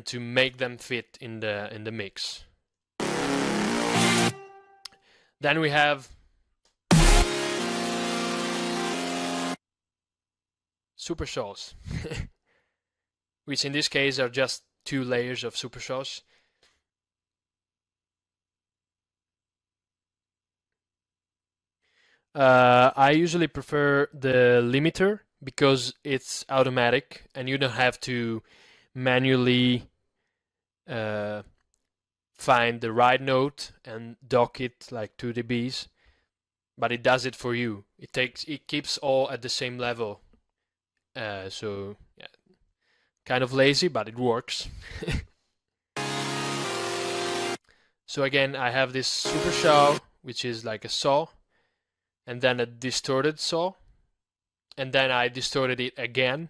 to make them fit in the mix. Then we have super saws, which in this case are just 2 layers of super saws. I usually prefer the limiter because it's automatic and you don't have to manually find the right note and dock it like 2 dBs, but it does it for you. It keeps all at the same level. So yeah, kind of lazy, but it works. So again, I have this super saw, which is like a saw, and then a distorted saw, and then I distorted it again.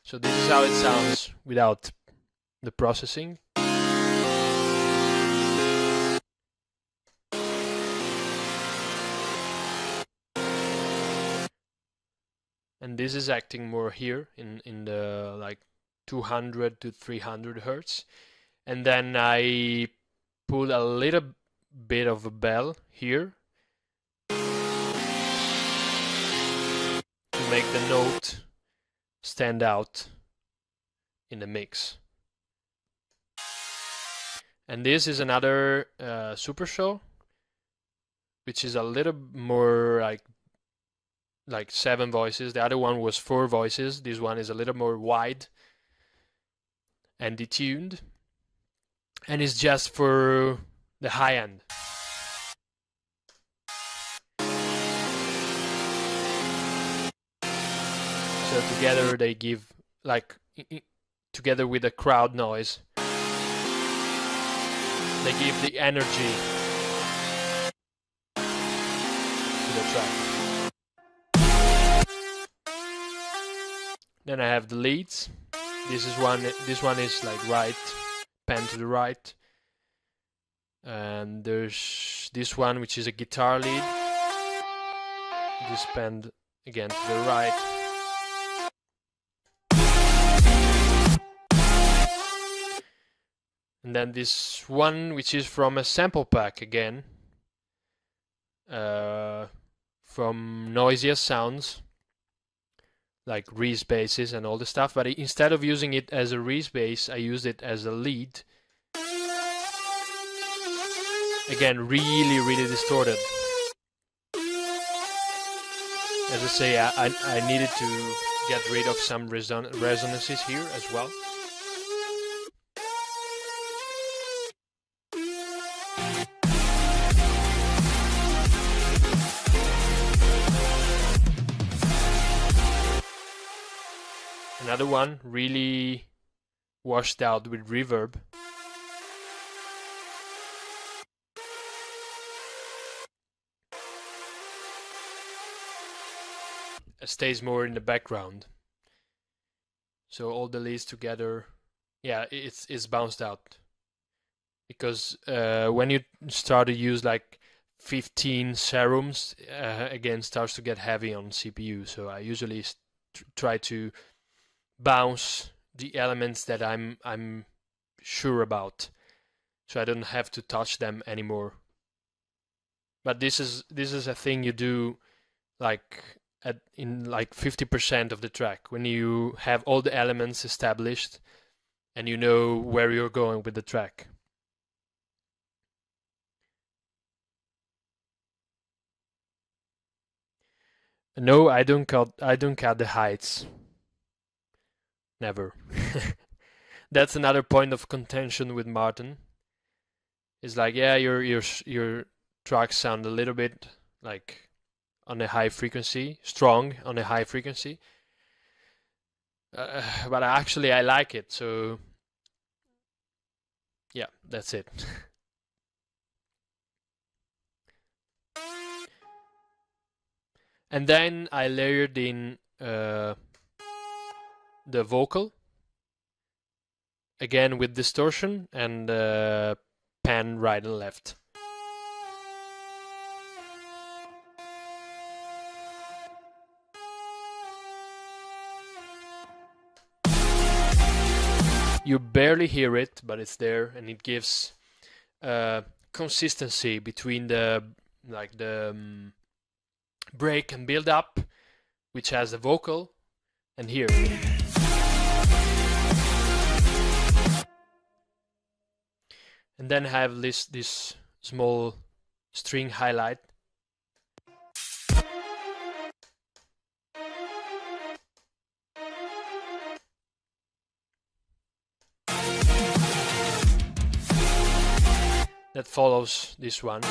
So this is how it sounds without the processing. And this is acting more here in the like 200 to 300 hertz. And then I put a little bit of a bell here to make the note stand out in the mix. And this is another super saw, which is a little more like 7 voices. The other one was 4 voices. This one is a little more wide and detuned, and it's just for the high end. So together they give, like, together with the crowd noise, they give the energy to the track. Then I have the leads. This one is like right, pan to the right. And there's this one which is a guitar lead. This pan again to the right. And then this one which is from a sample pack again. From Noisiest Sounds, like Reese basses and all the stuff, but instead of using it as a Reese bass, I used it as a lead. Again, really distorted. As I say, I needed to get rid of some resonances here as well. Another one really washed out with reverb. It stays more in the background. So all the leads together, yeah, it's bounced out. Because when you start to use like 15 serums, again starts to get heavy on CPU. So I usually try to bounce the elements that I'm sure about, so I don't have to touch them anymore. But this is a thing you do like in like 50% of the track, when you have all the elements established and you know where you're going with the track. No, I don't cut the heights. Never. That's another point of contention with Martin. It's like, yeah, your tracks sound a little bit like on a high frequency, strong on a high frequency. But actually I like it, so yeah, that's it. And then I layered in the vocal, again with distortion and pan right and left. You barely hear it, but it's there, and it gives consistency between the break and build up, which has the vocal, and here. And then have this small string highlight. That follows this one.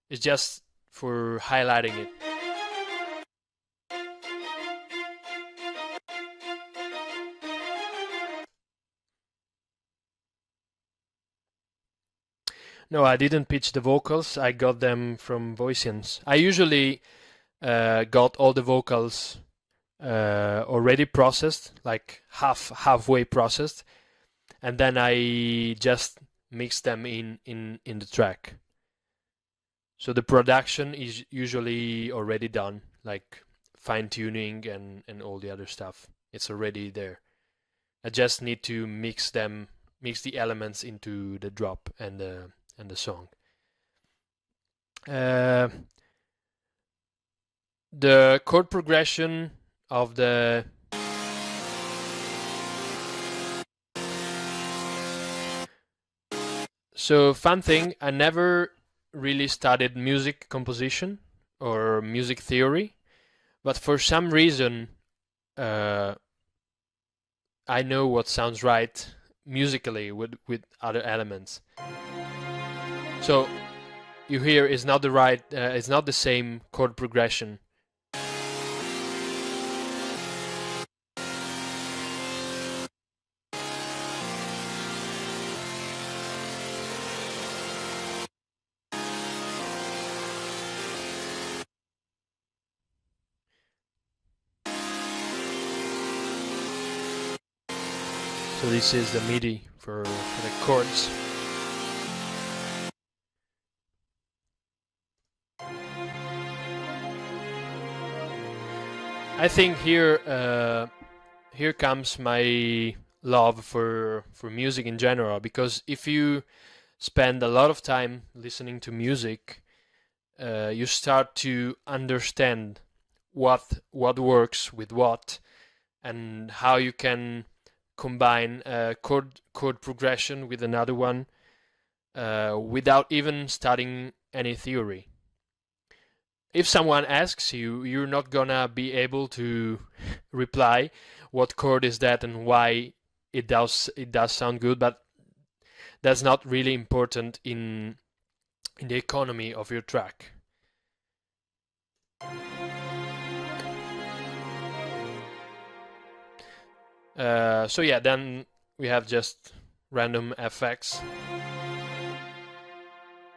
It's just for highlighting it. No, I didn't pitch the vocals. I got them from Voicians. I usually got all the vocals already processed, like halfway processed, and then I just mix them in the track. So the production is usually already done, like fine tuning and all the other stuff. It's already there. I just need to mix the elements into the drop and the song. The chord progression of the fun thing, I never really studied music composition or music theory, but for some reason I know what sounds right musically with other elements. So you hear it's not the same chord progression. So this is the MIDI for the chords. I think here comes my love for music in general, because if you spend a lot of time listening to music, you start to understand what works with what, and how you can combine a chord progression with another one without even studying any theory. If someone asks you, you're not gonna be able to reply what chord is that and why it does sound good, but that's not really important in the economy of your track. So yeah, then we have just random effects.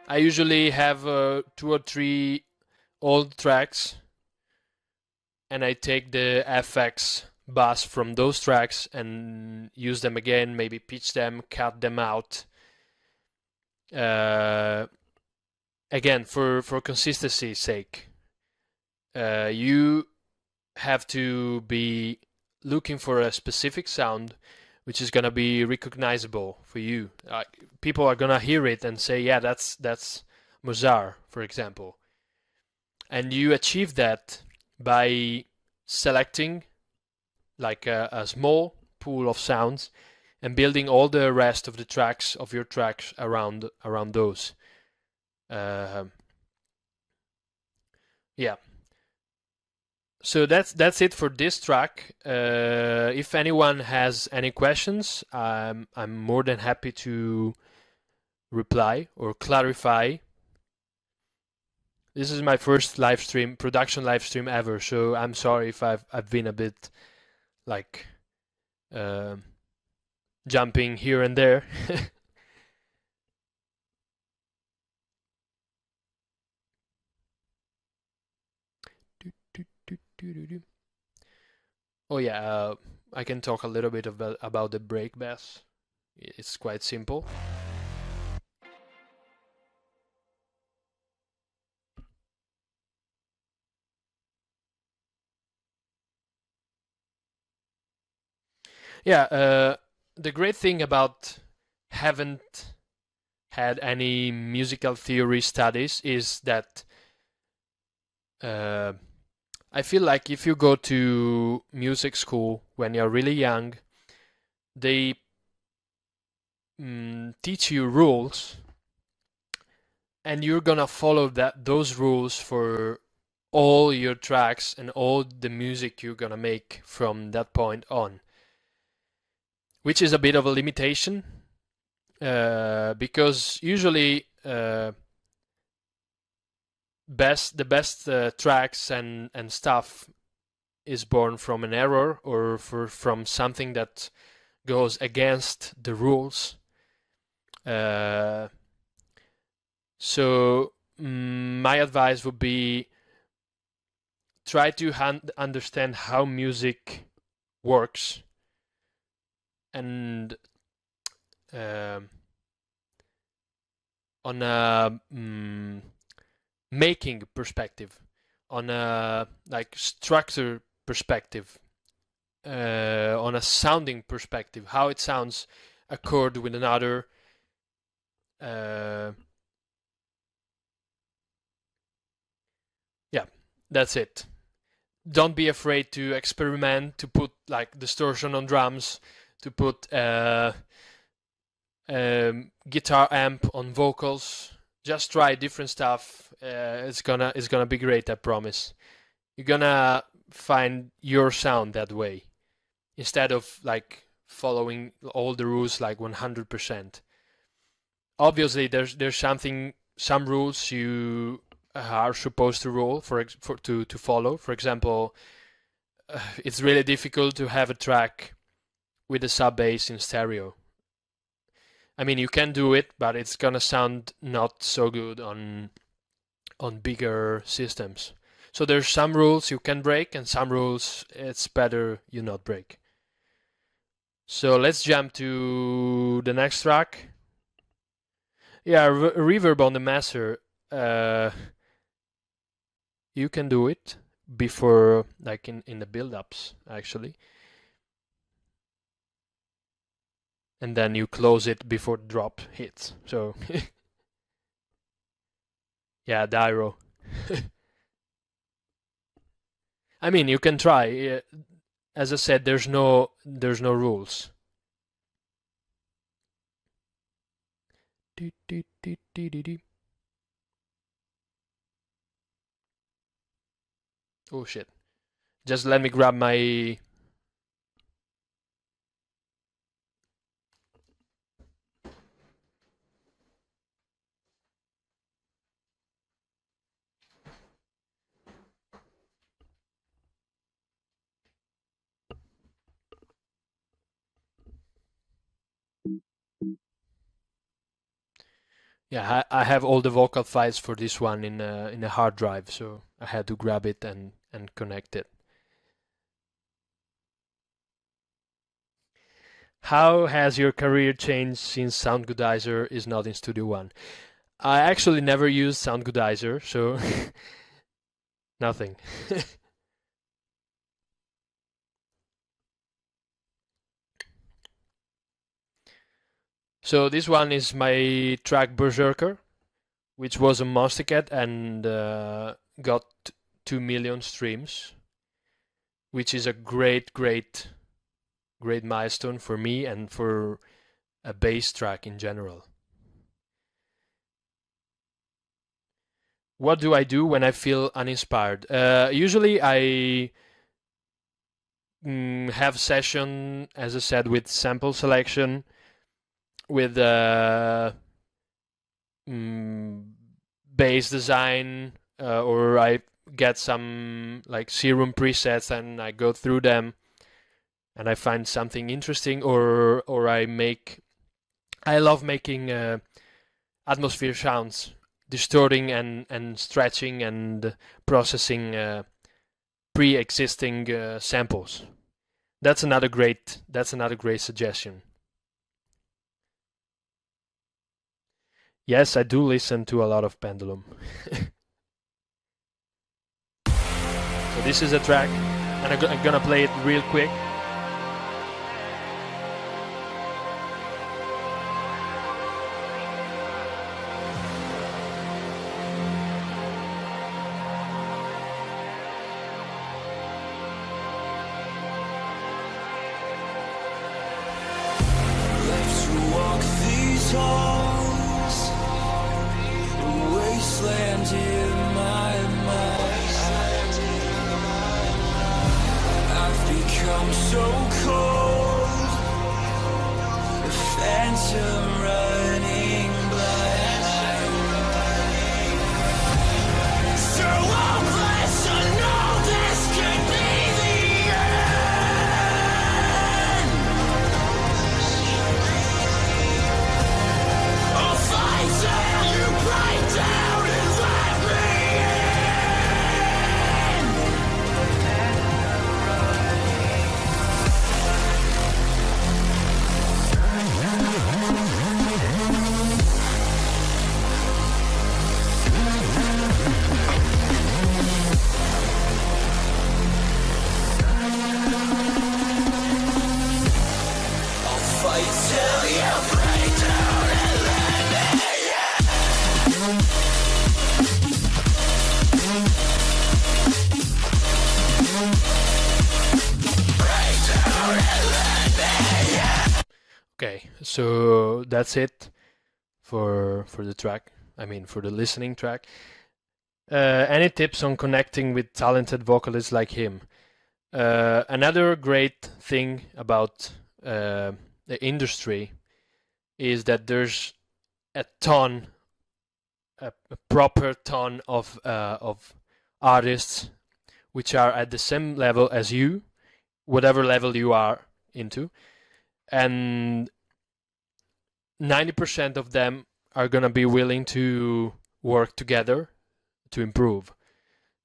I usually have 2 or 3 old tracks, and I take the FX bus from those tracks and use them again, maybe pitch them, cut them out. Again, for consistency's sake, you have to be looking for a specific sound which is gonna be recognizable for you. People are gonna hear it and say, "Yeah, that's Mazare," for example. And you achieve that by selecting like a small pool of sounds and building all the rest of the tracks of your tracks around those. Yeah. So that's it for this track. If anyone has any questions, I'm more than happy to reply or clarify. This is my first production live stream ever, so I'm sorry if I've been a bit like jumping here and there. Oh yeah, I can talk a little bit about the break bass. It's quite simple. Yeah, the great thing about haven't had any musical theory studies is that I feel like if you go to music school when you're really young, they teach you rules, and you're gonna follow those rules for all your tracks and all the music you're gonna make from that point on, which is a bit of a limitation, because usually the best tracks and stuff is born from an error or from something that goes against the rules. So my advice would be try to understand how music works, and on a making perspective, on a like structure perspective, on a sounding perspective, how it sounds a chord with another. Yeah, that's it. Don't be afraid to experiment, to put like distortion on drums, to put guitar amp on vocals. Just try different stuff. It's gonna be great, I promise. You're gonna find your sound that way, instead of like following all the rules like 100%. Obviously, there's some rules you are supposed to to follow. For example, it's really difficult to have a track with a sub bass in stereo. I mean, you can do it, but it's gonna sound not so good on bigger systems. So there's some rules you can break, and some rules it's better you not break. So let's jump to the next track. Yeah, reverb on the Mazare. You can do it before, like in the build-ups, actually. And then you close it before the drop hits. So, yeah, Dyro. I mean, you can try. As I said, there's no rules. Oh shit. Just let me grab my... Yeah, I have all the vocal files for this one in a hard drive, so I had to grab it and connect it. How has your career changed since Soundgoodizer is not in Studio One? I actually never used Soundgoodizer, so nothing. So this one is my track Berserker, which was a monster cat and got 2 million streams, which is a great milestone for me and for a bass track in general. What do I do when I feel uninspired? Usually I have session, as I said, with sample selection, with bass design, or I get some like Serum presets and I go through them and I find something interesting, or I love making atmosphere sounds, distorting and stretching and processing pre-existing samples. That's another great suggestion. Yes, I do listen to a lot of Pendulum. So this is a track, and I'm gonna play it real quick. Left to walk these halls, a wasteland in my mind. I've become so cold, a phantom running blind. So hopeless to know this could be the end. I'll fight till you break down and let me I'll fight till you break down and let me break down and let me. Okay, so that's it for the track. I mean, for the listening track. Any tips on connecting with talented vocalists like him? Another great thing about the industry is that there's a proper ton of artists which are at the same level as you, whatever level you are into, and 90% of them are gonna be willing to work together to improve.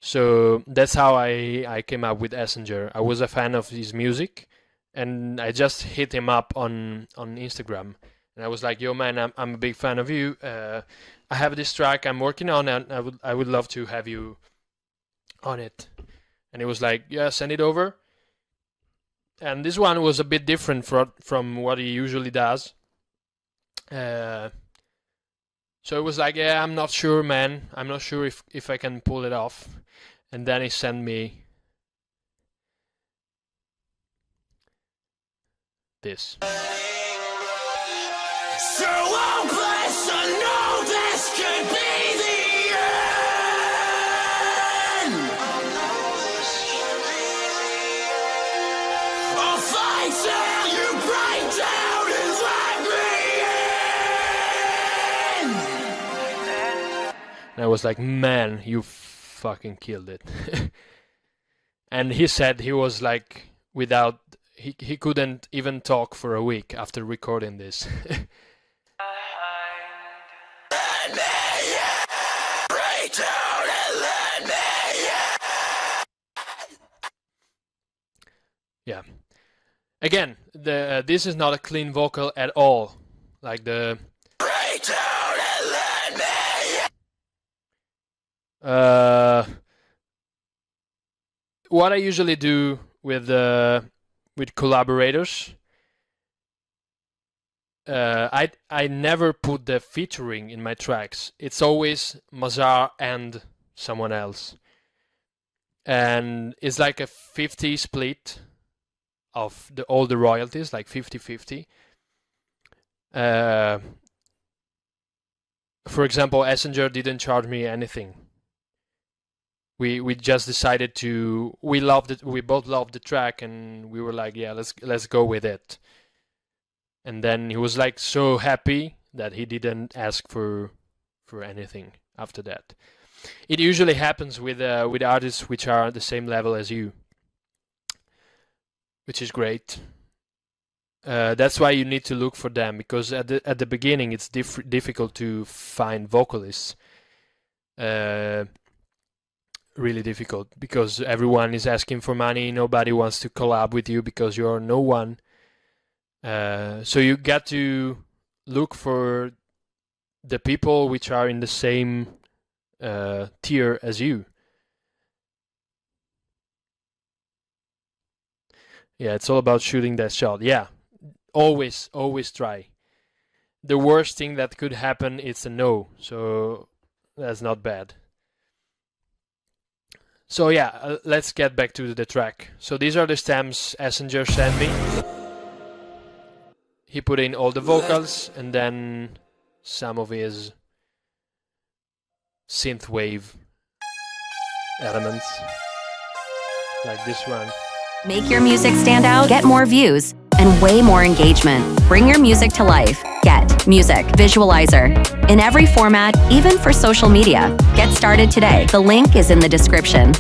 So that's how I came up with Essenger. I was a fan of his music, and I just hit him up on Instagram, and I was like, "Yo, man, I'm a big fan of you. I have this track I'm working on, and I would love to have you on it." And he was like, "Yeah, send it over." And this one was a bit different from what he usually does. So it was like, "Yeah, I'm not sure, man. I'm not sure if I can pull it off." And then he sent me this. So hopeless to know this could be the end. I'll fight till you break down and let me in. And I was like, "Man, you fucking killed it." And he said he was like, he couldn't even talk for a week after recording this. Let me in. Break down and let me Yeah. Again, this is not a clean vocal at all. Like the break down and let me in. What I usually do with collaborators, I never put the featuring in my tracks. It's always Mazare and someone else, and it's like a 50 split of all the royalties, like 50-50. For example, Essenger didn't charge me anything. We just decided to. We loved it. We both loved the track, and we were like, "Yeah, let's go with it." And then he was like so happy that he didn't ask for anything after that. It usually happens with artists which are at the same level as you, which is great. That's why you need to look for them, because at the beginning it's difficult to find vocalists. Really difficult, because everyone is asking for money. Nobody wants to collab with you because you're no one. So you got to look for the people which are in the same tier as you. Yeah, it's all about shooting that shot. Yeah, always try. The worst thing that could happen is a no, so that's not bad. So yeah, let's get back to the track. So these are the stems Essenger sent me. He put in all the vocals and then some of his synthwave elements, like this one. Make your music stand out, get more views, and way more engagement. Bring your music to life. Get Music Visualizer. In every format, even for social media. Get started today. The link is in the description.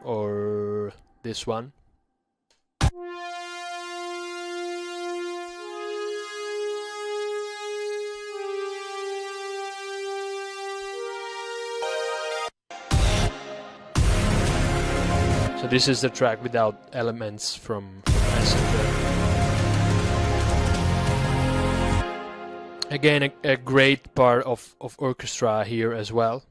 Or this one. So this is the track without elements from Messenger. Again, a great part of orchestra here as well.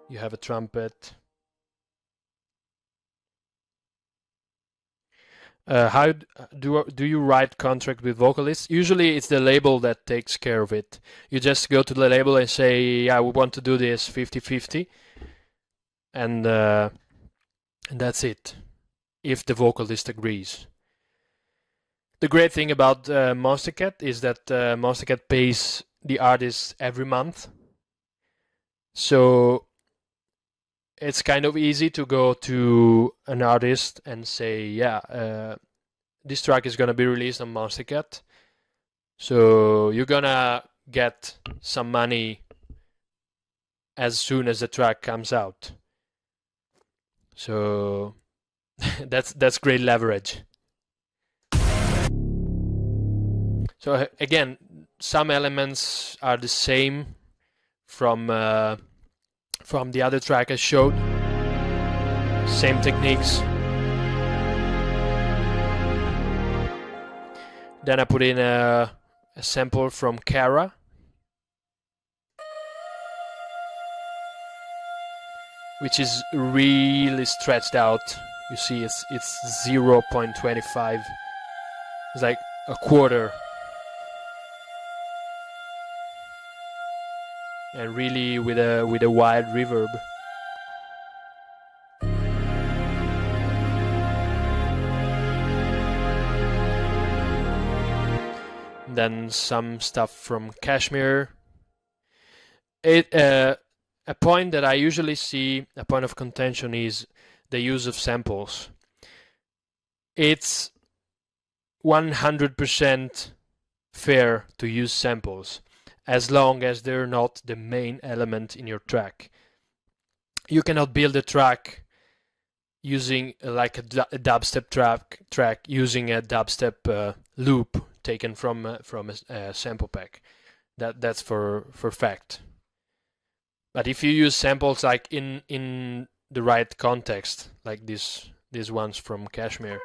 You have a trumpet. How do you write contract with vocalists? Usually it's the label that takes care of it. You just go to the label and say, "Yeah, we want to do this 50-50," and that's it, if the vocalist agrees. The great thing about Monstercat is that Monstercat pays the artist every month. So it's kind of easy to go to an artist and say, "Yeah, this track is gonna be released on Monstercat, so you're gonna get some money as soon as the track comes out." So that's great leverage. So again, some elements are the same from the other track I showed. Same techniques. Then I put in a sample from Kara. Which is really stretched out. You see it's 0.25. It's like a quarter. And really with a wide reverb. Then some stuff from Kashmir. A point that I usually see, a point of contention, is the use of samples. It's 100% fair to use samples as long as they're not the main element in your track. You cannot build a track using like a dubstep track using a dubstep loop taken from a sample pack. That's for fact. But if you use samples like in the right context, like these ones from Kashmir,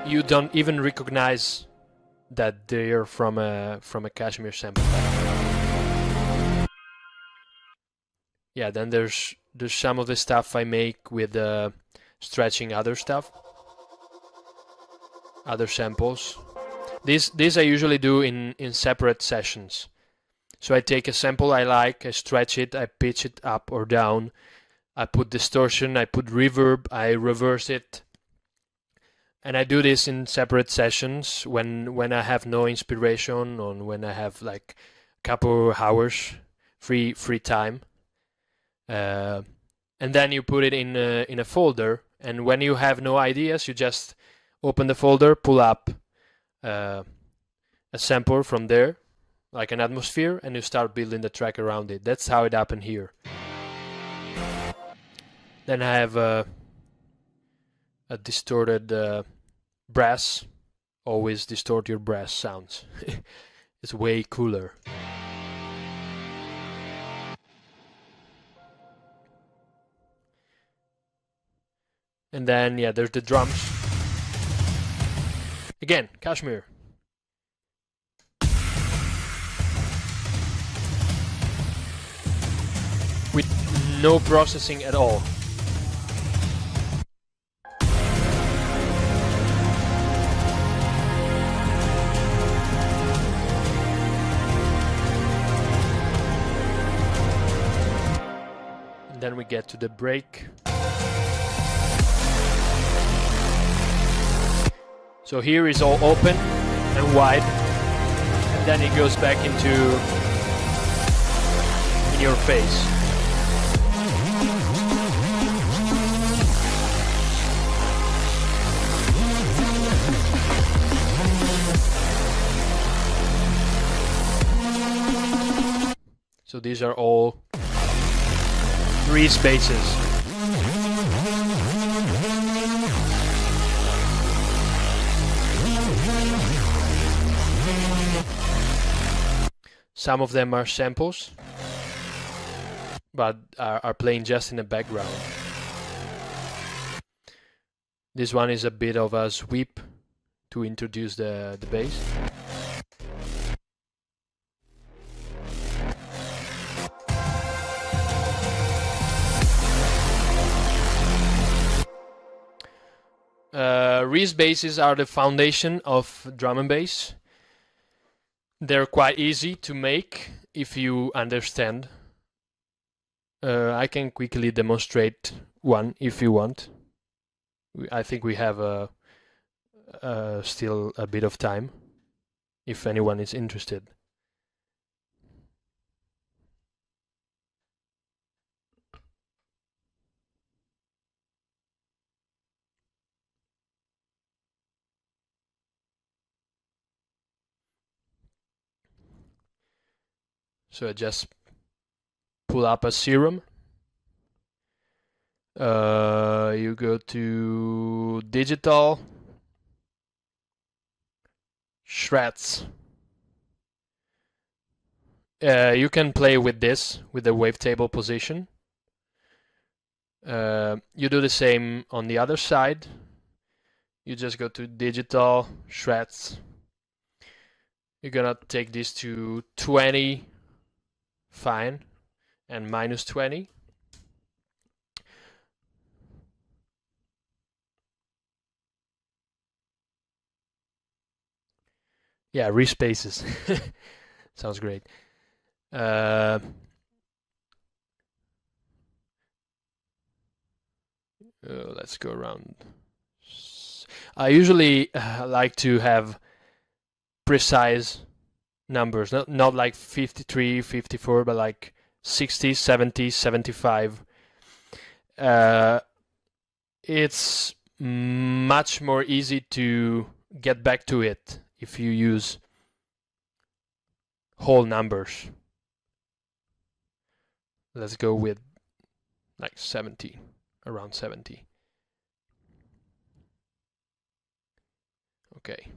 you don't even recognize that they're from a Kashmir sample pack. Yeah, then there's some of the stuff I make with stretching other stuff. Other samples. This I usually do in separate sessions. So I take a sample I like, I stretch it, I pitch it up or down, I put distortion, I put reverb, I reverse it. And I do this in separate sessions when I have no inspiration or when I have like a couple hours free time. And then you put it in a folder, and when you have no ideas, you just open the folder, pull up a sample from there, like an atmosphere, and you start building the track around it. That's how it happened here. Then I have a distorted brass. Always distort your brass sounds. It's way cooler. And then, yeah, there's the drums. Again, Kashmir. With no processing at all. And then we get to the break. So here is all open and wide, and then it goes back into in your face. So these are all 3 spaces. Some of them are samples, but are playing just in the background. This one is a bit of a sweep to introduce the bass. Reese basses are the foundation of drum and bass. They're quite easy to make if you understand. I can quickly demonstrate one if you want. I think we have still a bit of time if anyone is interested. So I just pull up a serum. You go to digital, shreds. You can play with this, with the wavetable position. You do the same on the other side. You just go to digital, shreds. You're gonna take this to 20, fine, and minus 20. Yeah, respaces. Sounds great. Let's go around. I usually like to have precise numbers, not like 53, 54, but like 60, 70, 75. It's much more easy to get back to it if you use whole numbers. Let's go with like 70, around 70. Okay,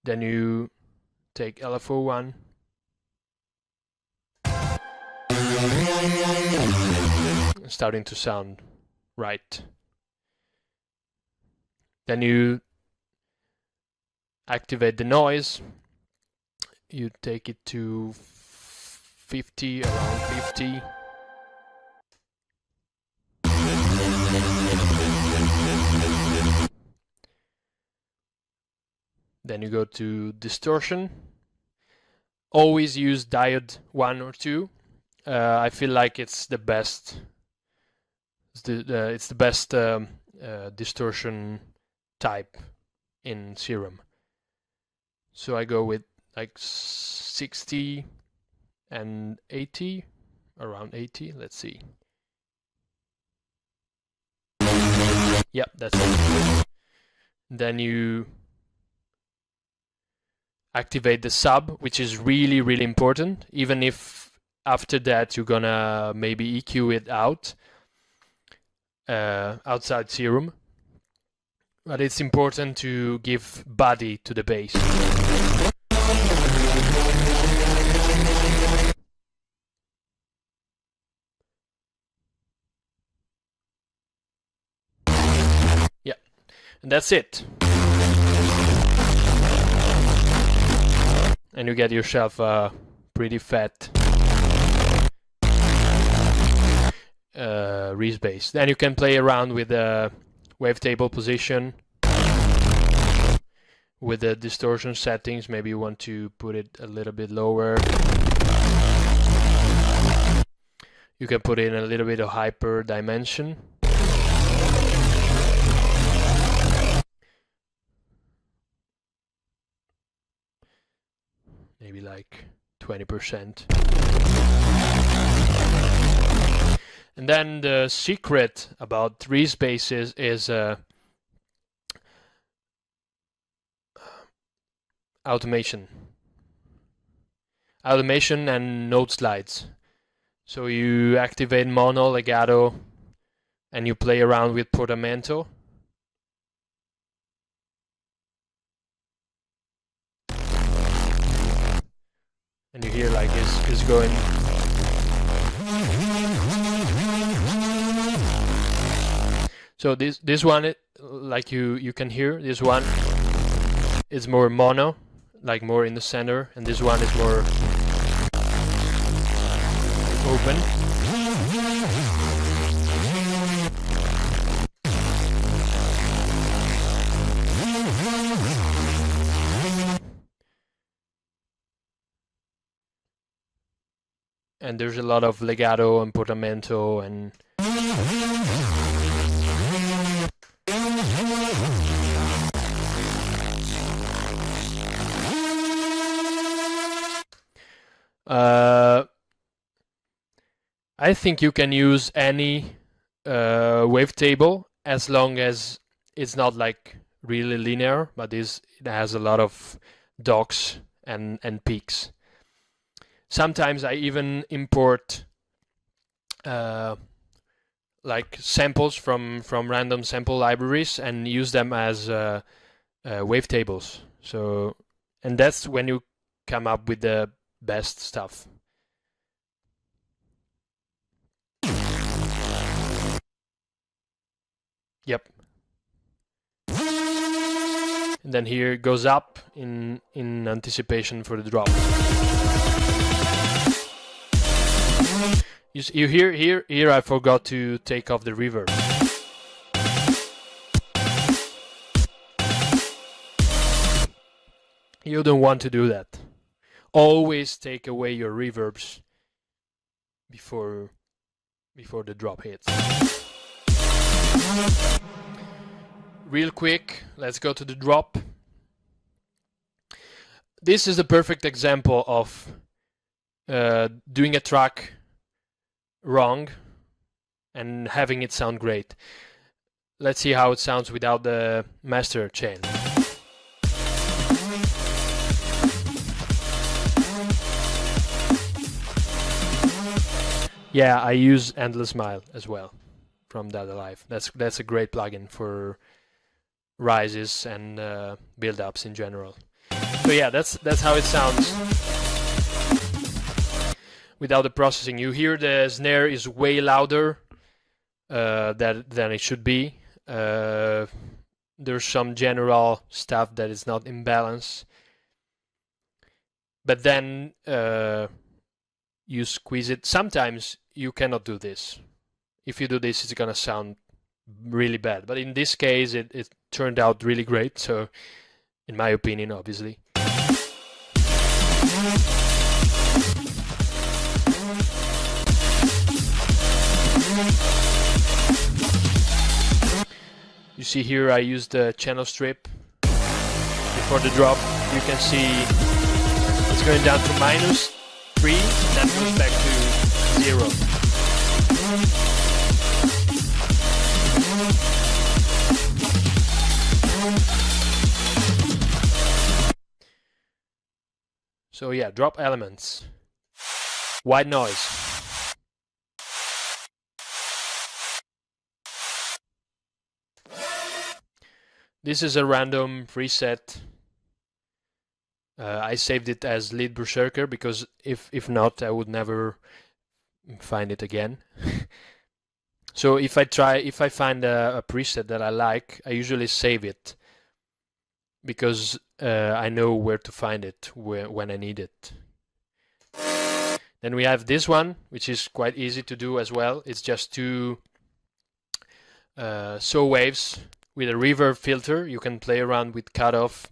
then you take LFO1. Starting to sound right. Then you activate the noise. You take it to 50, around 50. Then you go to distortion. Always use diode 1 or 2. I feel like it's the best. It's the best distortion type in Serum. So I go with like 60 and 80, around 80. Let's see. Yep, that's it. Then you activate the sub, which is really, really important. Even if after that you're gonna maybe EQ it out outside Serum, but it's important to give body to the bass. Yeah, and that's it. And you get yourself a pretty fat Reese bass. Then you can play around with the wavetable position, with the distortion settings. Maybe you want to put it a little bit lower. You can put in a little bit of hyper dimension. Maybe like 20%. And then the secret about Reese basses is automation. Automation and note slides. So you activate mono, legato, and you play around with portamento. And you hear like it's going. So this one, like you can hear, this one is more mono, like more in the center, and this one is more open. And there's a lot of legato and portamento and I think you can use any wavetable as long as it's not like really linear, but it has a lot of docks and peaks. Sometimes I even import like samples from random sample libraries and use them as wavetables. So, and that's when you come up with the best stuff. Yep. And then here it goes up in anticipation for the drop. You hear here I forgot to take off the reverb. You don't want to do that. Always take away your reverbs before the drop hits. Real quick, let's go to the drop. This is a perfect example of doing a track wrong and having it sound great. Let's see how it sounds without the master chain. Yeah, I use Endless Mile as well from Dead Alive. That's a great plugin for rises and build-ups in general. So yeah, that's how it sounds without the processing. You hear the snare is way louder than it should be. There's some general stuff that is not in balance, but then you squeeze it. Sometimes you cannot do this. If you do this, it's gonna sound really bad. But in this case, it turned out really great. So, in my opinion, obviously. You see here I used the channel strip before the drop. You can see it's going down to -3, and then goes back to 0. So yeah, drop elements. White noise. This is a random preset. I saved it as Lead Berserker because if not, I would never find it again. So if I find a preset that I like, I usually save it because I know where to find it when I need it. Then we have this one, which is quite easy to do as well. It's just two saw waves with a reverb filter. You can play around with cutoff,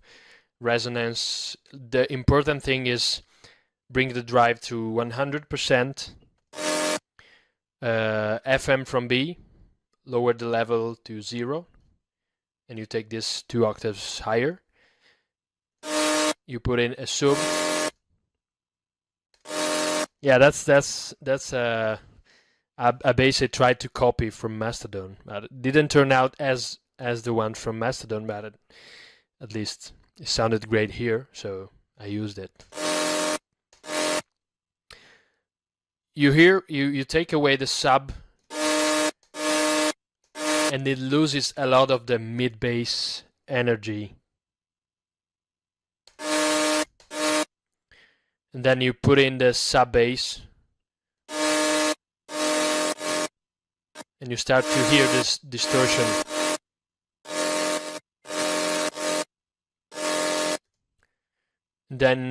resonance. The important thing is bring the drive to 100%. FM from B, lower the level to 0, and you take this 2 octaves higher. You put in a sub. Yeah, that's a bass I tried to copy from Mastodon. It didn't turn out as the one from Mastodon, but at least it sounded great here, so I used it. You hear, you take away the sub, and it loses a lot of the mid-bass energy. And then you put in the sub bass, and you start to hear this distortion. Then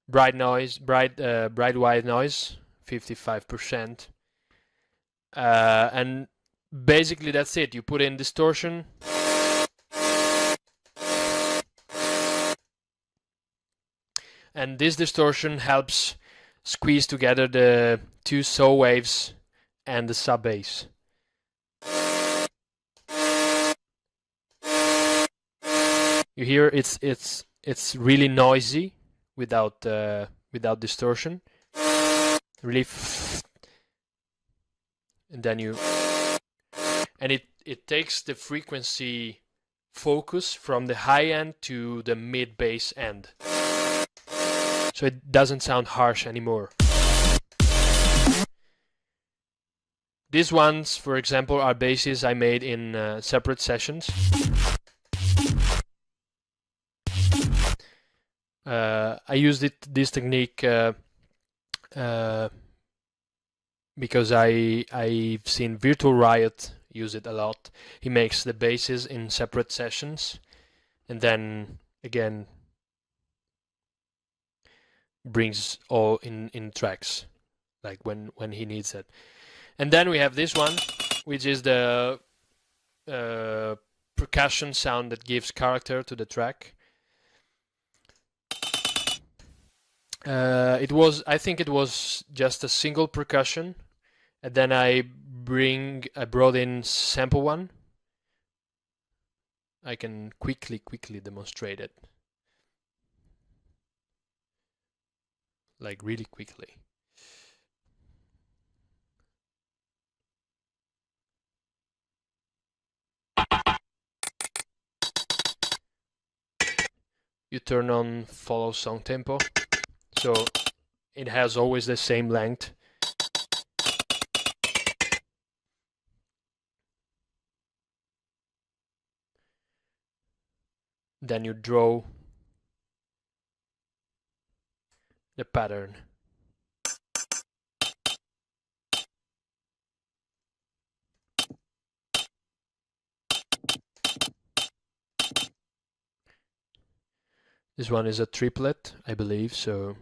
bright white noise, 55%, and basically that's it. You put in distortion, and this distortion helps squeeze together the 2 saw waves and the sub bass. You hear it's really noisy without distortion. Really, and then it takes the frequency focus from the high end to the mid bass end, so it doesn't sound harsh anymore. These ones, for example, are basses I made in separate sessions. I used this technique because I've seen Virtual Riot use it a lot. He makes the basses in separate sessions, and then again brings all in tracks, like when he needs it. And then we have this one, which is the percussion sound that gives character to the track. I think it was just a single percussion, and then I brought in sample one. I can quickly demonstrate it, like really quickly. You turn on follow song tempo, so it has always the same length. Then you draw the pattern. This one is a triplet, I believe, so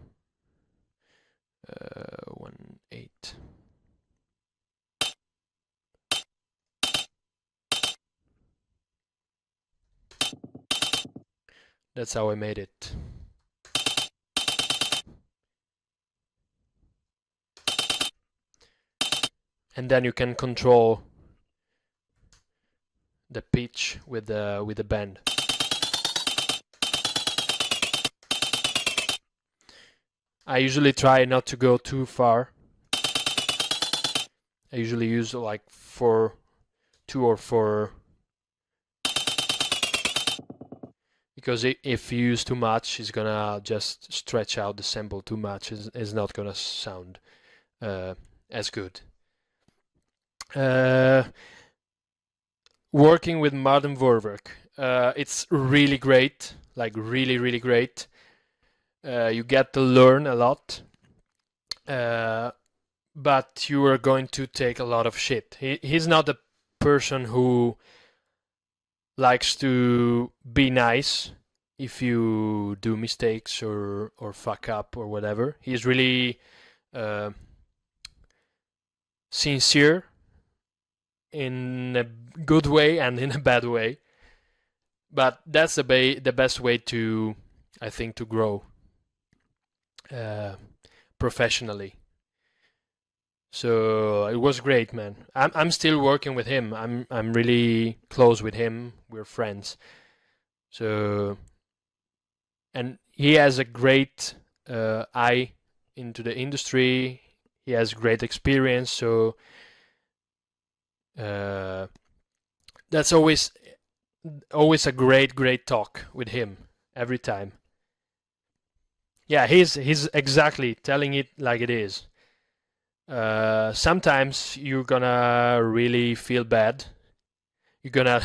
1 8. That's how I made it. And then you can control the pitch with the bend. I usually try not to go too far. I usually use like 2 or 4, because if you use too much, it's gonna just stretch out the sample too much. It's not gonna sound as good. Working with Martin Vorwerk, it's really great, like really great. You get to learn a lot, but you are going to take a lot of shit. He's not a person who likes to be nice if you do mistakes or fuck up or whatever. He's really sincere in a good way and in a bad way, but that's the best way to, I think, to grow professionally. So it was great, man. I'm still working with him. I'm really close with him. We're friends. So, and he has a great eye into the industry. He has great experience. So that's always a great talk with him every time. Yeah, he's exactly telling it like it is. Sometimes you're gonna really feel bad. You're gonna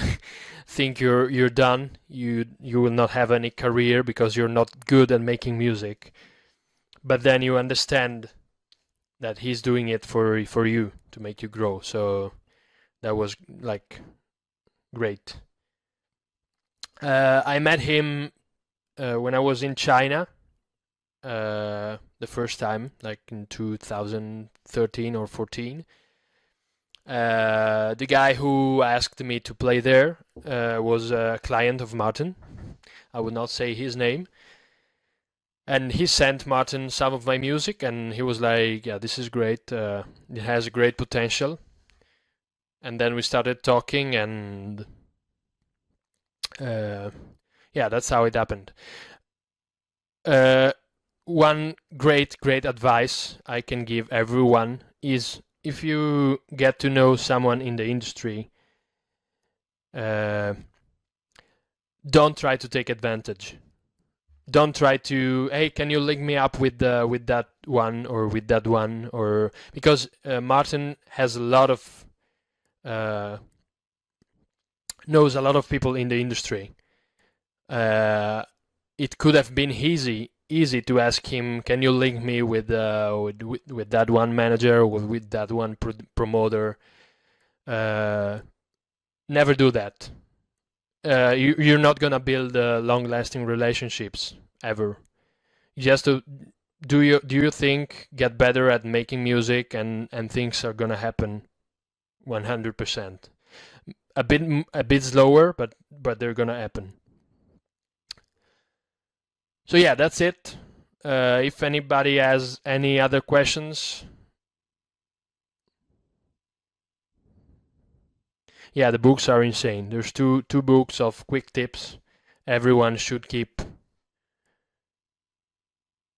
think you're done. You will not have any career because you're not good at making music. But then you understand that he's doing it for you to make you grow. So that was like great. I met him when I was in China. The first time, like in 2013 or 14. The guy who asked me to play there was a client of Martin. I would not say his name. And he sent Martin some of my music, and he was like, yeah, this is great. It has great potential. And then we started talking, and yeah, that's how it happened. One great advice I can give everyone is, if you get to know someone in the industry, don't try to take advantage. don't try to, hey, can you link me up with that one or with that one, or because Martin has a lot of knows a lot of people in the industry. It could have been easy to ask him, can you link me with that one manager or with that one promoter. Never do that. You're not gonna build long-lasting relationships ever. Just do you think, get better at making music, and things are gonna happen 100%. A bit slower, but they're gonna happen. So yeah, that's it. If anybody has any other questions. Yeah, the books are insane. There's two books of quick tips everyone should keep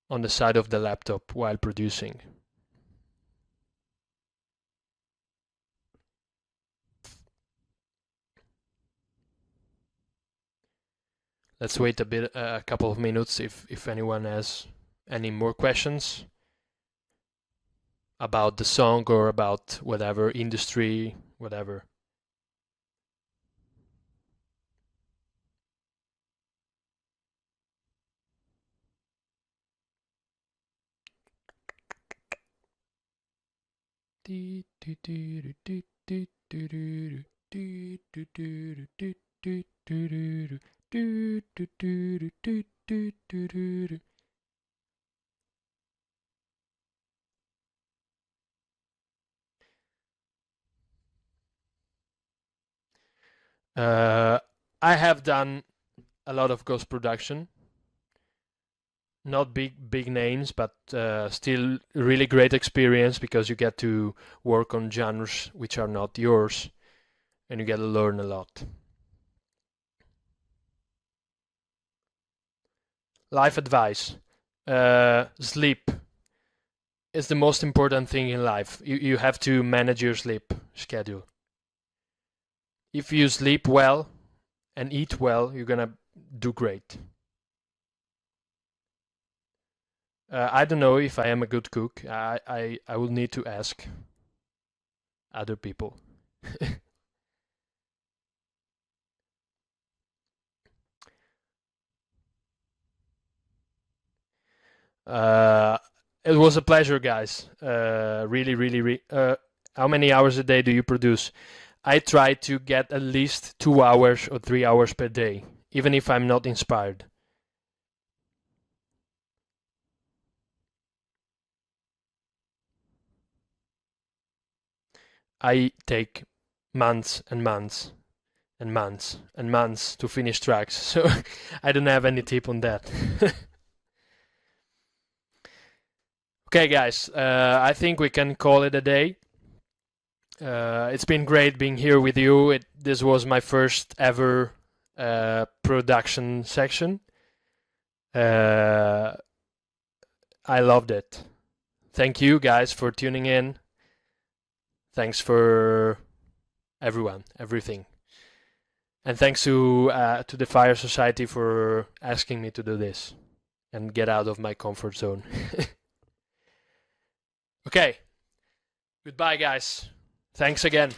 on the side of the laptop while producing. Let's wait a couple of minutes if anyone has any more questions about the song or about whatever industry, whatever. I have done a lot of ghost production. Not big names, but still really great experience, because you get to work on genres which are not yours, and you get to learn a lot. Life advice: sleep is the most important thing in life. You have to manage your sleep schedule. If you sleep well and eat well, you're gonna do great. I don't know if I am a good cook. I will need to ask other people. It was a pleasure, guys. Really. How many hours a day do you produce? I try to get at least 2 hours or 3 hours per day, even if I'm not inspired. I take months and months and months and months to finish tracks, so I don't have any tip on that. Okay, guys, I think we can call it a day. It's been great being here with you. This was my first ever production section. I loved it. Thank you guys for tuning in. Thanks for everything. And thanks to the Fire Society for asking me to do this and get out of my comfort zone. Okay. Goodbye, guys. Thanks again.